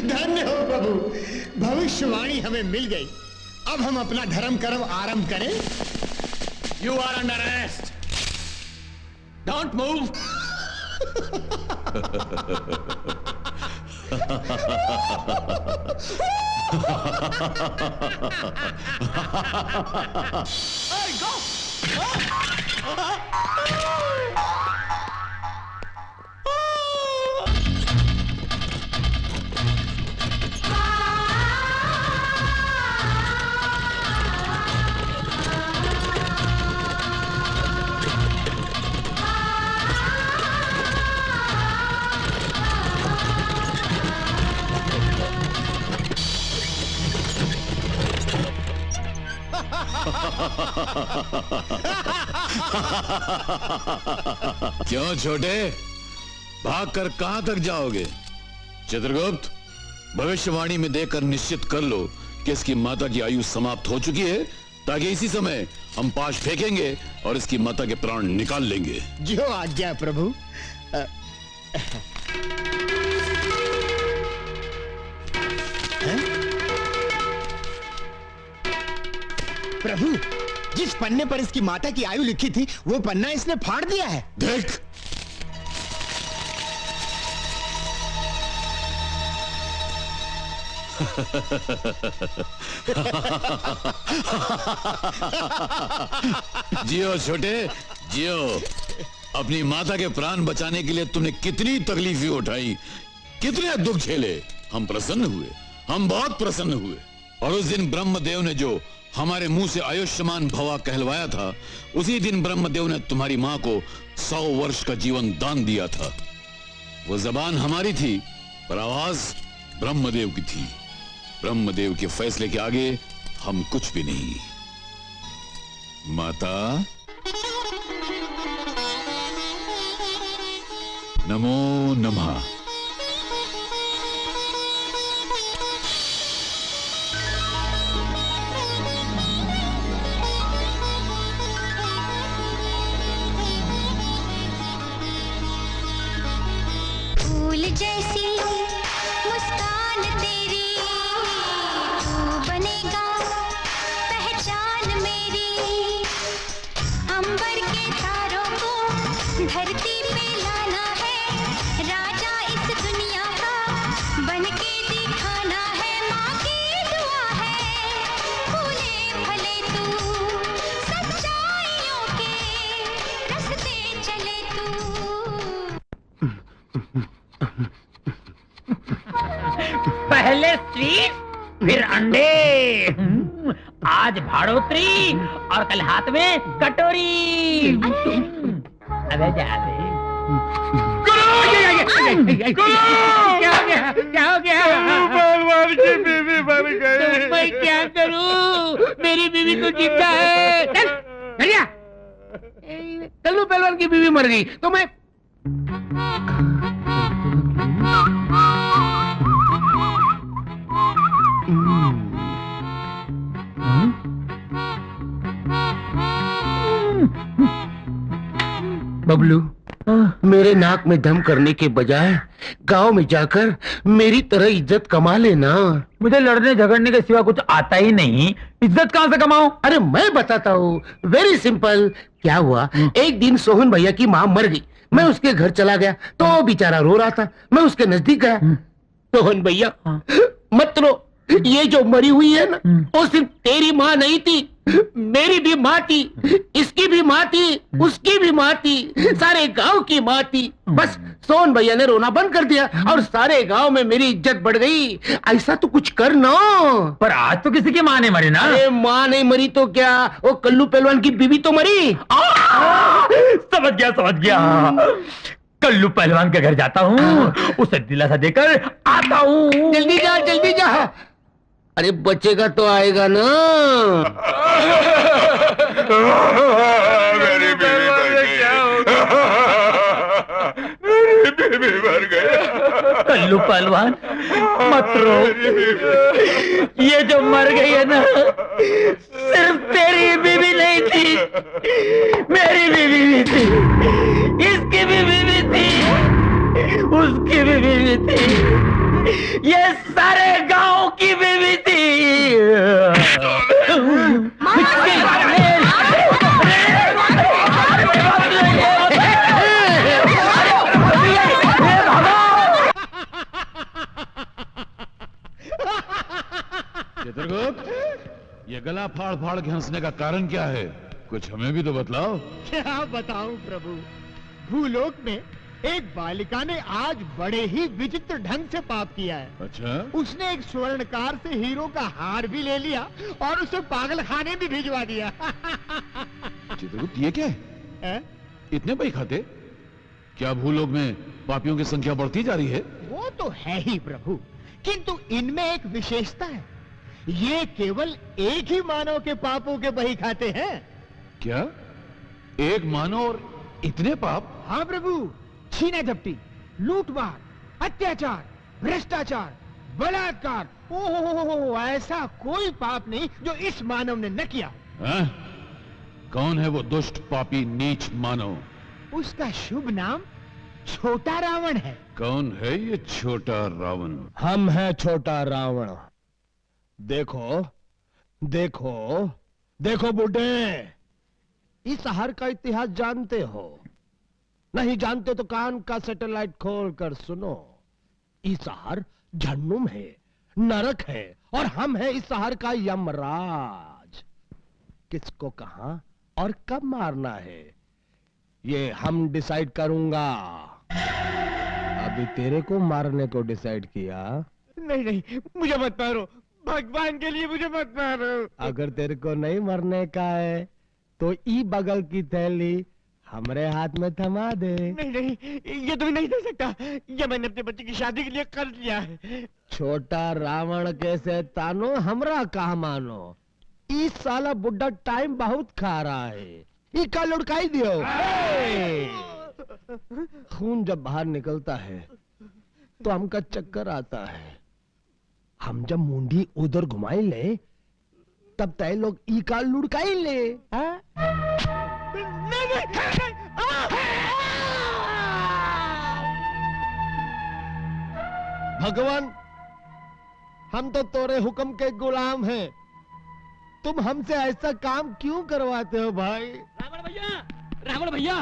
Speaker 6: धन्य हो प्रभु, भविष्यवाणी हमें मिल गई। अब हम अपना धर्म कर्म आरंभ करें।
Speaker 2: You are under arrest. Don't move.
Speaker 1: Hey, go!
Speaker 5: क्यों छोटे, भागकर कहां तक जाओगे? चित्रगुप्त, भविष्यवाणी में देकर निश्चित कर लो कि इसकी माता की आयु समाप्त हो चुकी है, ताकि इसी समय हम पाश फेंकेंगे और इसकी माता के प्राण निकाल लेंगे।
Speaker 6: जो आज्ञा प्रभु। प्रभु, जिस पन्ने पर इसकी माता की आयु लिखी थी, वो पन्ना इसने फाड़ दिया है।
Speaker 5: देख, जियो छोटे, जियो। अपनी माता के प्राण बचाने के लिए तुमने कितनी तकलीफें उठाई, कितने दुख झेले। हम प्रसन्न हुए, हम बहुत प्रसन्न हुए। और उस दिन ब्रह्मदेव ने जो हमारे मुंह से आयुष्मान भवा कहलवाया था, उसी दिन ब्रह्मदेव ने तुम्हारी मां को 100 वर्ष का जीवन दान दिया था। वो जबान हमारी थी, पर आवाज ब्रह्मदेव की थी। ब्रह्मदेव के फैसले के आगे हम कुछ भी नहीं। माता, नमो नमः।
Speaker 4: फूल जैसी मुस्कान तेरी, तू बनेगा पहचान मेरी। अंबर के तारों को धरती पे लाना है, राजा इस दुनिया का बनके दिखाना है। माँ की दुआ है, भूले भले तू सच्चाइयों के रास्ते चले तू।
Speaker 1: पहले स्वीट, फिर अंडे, आज भाड़ोत्री और कल हाथ में कटोरी। अबे जा
Speaker 3: क्या हो गया? क्या हो गया?
Speaker 6: पहलवान की बीवी मर गई।
Speaker 3: तो मैं क्या करूं? मेरी बीवी तो जिंदा है। चल, चलिया। कल्लू पहलवान की बीवी मर गई तो मैं बबलू, मेरे नाक में दम करने के बजाय गांव में जाकर मेरी तरह इज्जत कमा लेना।
Speaker 1: मुझे लड़ने झगड़ने के सिवा कुछ आता ही नहीं, इज्जत कहां से कमाऊं?
Speaker 3: अरे मैं बताता हूँ, वेरी सिंपल। क्या हुआ, एक दिन सोहन भैया की माँ मर गई। मैं उसके घर चला गया तो वो बेचारा रो रहा था। मैं उसके नजदीक गया। सोहन भैया मत रो, ये जो मरी हुई है ना, वो सिर्फ तेरी माँ नहीं थी, मेरी भी माँ थी, इसकी भी माँ थी, उसकी भी माँ थी, सारे गांव की माँ थी। बस सोहन भैया ने रोना बंद कर दिया और सारे गांव में मेरी इज्जत बढ़ गई। ऐसा तो कुछ कर ना।
Speaker 1: पर आज तो किसी की माँ नहीं मरी ना।
Speaker 3: अरे माँ नहीं मरी तो क्या, वो कल्लू पहलवान की बीवी तो मरी।
Speaker 1: समझ गया। कल्लू पहलवान के घर जाता हूँ, उसे दिलासा देकर आता हूँ।
Speaker 3: जल्दी जा। अरे बचेगा तो आएगा ना।
Speaker 5: मेरी बीवी मर गई।
Speaker 1: कल्लू पहलवान मत रो, ये जो मर गई है ना, सिर्फ तेरी बीवी नहीं थी, मेरी बीवी भी थी, इसकी भी बीवी थी, उसकी भी बीवी थी, ये सारे गांव की बीवी थी।
Speaker 5: चित्रगुप्त, ये गला फाड़ फाड़ के हंसने का कारण क्या है? कुछ हमें भी तो बतलाओ।
Speaker 6: क्या बताऊं प्रभु, भूलोक में एक बालिका ने आज बड़े ही विचित्र ढंग से पाप किया है।
Speaker 5: अच्छा?
Speaker 6: उसने एक स्वर्णकार से हीरो का हार भी ले लिया और उसे पागल खाने भी भिजवा दिया।
Speaker 5: चित्रगुप्त, ये क्या है? इतने पैसे खाते? क्या भूलोक में पापियों की संख्या बढ़ती जा रही है?
Speaker 6: वो तो है ही प्रभु, किंतु इनमें एक विशेषता है, ये केवल एक ही मानव के पापों के बही खाते हैं।
Speaker 5: क्या? एक मानव और इतने पाप?
Speaker 6: हाँ प्रभु, छीना झपटी, लूटमार, अत्याचार, भ्रष्टाचार, बलात्कार, ओहो, ऐसा कोई पाप नहीं जो इस मानव ने न किया।
Speaker 5: कौन है वो दुष्ट पापी नीच मानव?
Speaker 6: उसका शुभ नाम छोटा रावण है।
Speaker 5: कौन है ये छोटा रावण?
Speaker 9: हम हैं छोटा रावण। देखो बुड्ढे, इस शहर का इतिहास जानते हो? नहीं जानते तो कान का सैटेलाइट खोल कर सुनो। इस शहर जहन्नुम है, नरक है, और हम हैं इस शहर का यमराज। किसको कहां और कब मारना है, ये हम डिसाइड करूंगा। अभी तेरे को मारने को डिसाइड किया।
Speaker 6: नहीं, मुझे मत मारो, भगवान के लिए मुझे मत मारो।
Speaker 9: अगर तेरे को नहीं मरने का है तो ई बगल की थैली हमरे हाथ में थमा दे।
Speaker 6: नहीं, ये तो नहीं दे सकता, ये मैंने अपने बच्चे की शादी के लिए कर लिया है।
Speaker 9: छोटा रावण के शैतानो, हमरा कहा मानो। इस साला बुड्ढा टाइम बहुत खा रहा है, इका लुढ़काई दियो। खून जब बाहर निकलता है तो हमका चक्कर आता है। हम जब मुंडी उधर घुमाई ले तब तय लोग इका लुढ़काई ले। भगवान, हम तो तोरे हुक्म के गुलाम हैं, तुम हमसे ऐसा काम क्यों करवाते हो भाई?
Speaker 11: रावण भैया,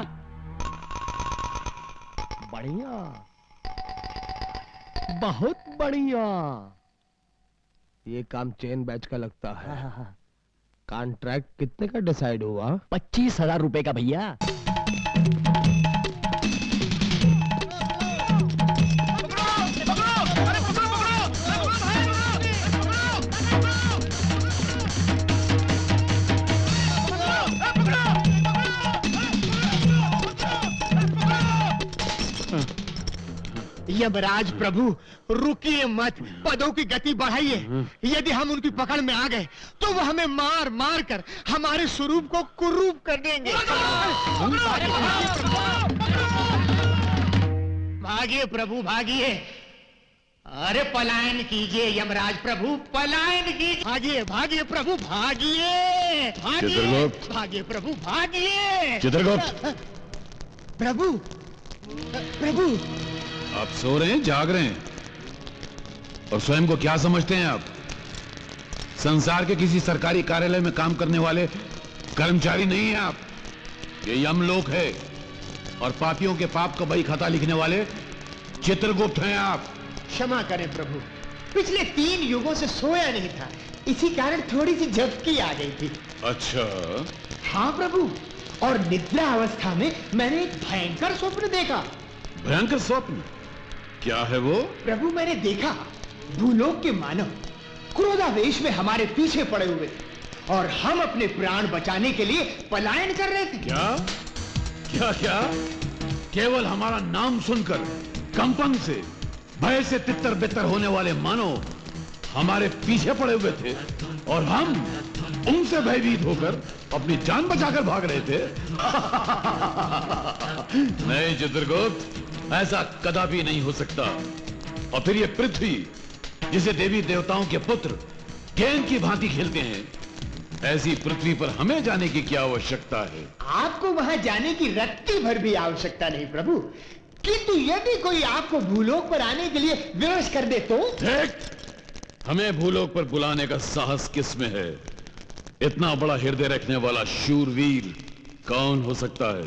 Speaker 9: बढ़िया, बहुत बढ़िया। ये काम चेन बैच का लगता है। कॉन्ट्रैक्ट कितने का डिसाइड हुआ?
Speaker 11: 25,000 रुपए का भैया।
Speaker 6: यमराज प्रभु रुकिए मत, पदों की गति बढ़ाइए। यदि हम उनकी पकड़ में आ गए तो वो हमें मार मार कर हमारे स्वरूप को कुरूप कर देंगे। भागिए प्रभु भागिए, अरे पलायन कीजिए यमराज प्रभु, पलायन कीजिए। भागिए भागिए प्रभु भागिए, भागिए भागिए प्रभु भागिए।
Speaker 5: चित्रगुप्त,
Speaker 6: प्रभु प्रभु
Speaker 5: आप सो रहे हैं, जाग रहे हैं, और स्वयं को क्या समझते हैं आप? संसार के किसी सरकारी कार्यालय में काम करने वाले कर्मचारी नहीं हैं आप। ये यमलोक है, और पापियों के पाप का बही खाता लिखने वाले चित्रगुप्त हैं आप।
Speaker 6: क्षमा करें प्रभु, पिछले 3 युगों से सोया नहीं था, इसी कारण थोड़ी सी झपकी आ गई थी।
Speaker 5: अच्छा?
Speaker 6: हाँ प्रभु, और निद्रा अवस्था में मैंने एक भयंकर स्वप्न देखा।
Speaker 5: भयंकर स्वप्न? क्या है वो?
Speaker 6: प्रभु मैंने देखा भूलोक के मानव क्रोधावेश में हमारे पीछे पड़े हुए थे, और हम अपने प्राण बचाने के लिए पलायन कर रहे थे।
Speaker 5: क्या क्या क्या? केवल हमारा नाम सुनकर कंपन से, भय से तितर बितर होने वाले मानव हमारे पीछे पड़े हुए थे, और हम उनसे भयभीत होकर अपनी जान बचाकर भाग रहे थे। नहीं चित्रगुप्त, ऐसा कदापि नहीं हो सकता। और फिर ये पृथ्वी, जिसे देवी देवताओं के पुत्र गेंद की भांति खेलते हैं, ऐसी पृथ्वी पर हमें जाने की क्या आवश्यकता है?
Speaker 6: आपको वहां जाने की रत्ती भर भी आवश्यकता नहीं प्रभु, किंतु यदि कोई आपको भूलोक पर आने के लिए विवश कर दे तो?
Speaker 5: देख, हमें भूलोक पर बुलाने का साहस किसमें है? इतना बड़ा हृदय रखने वाला शूरवीर कौन हो सकता है?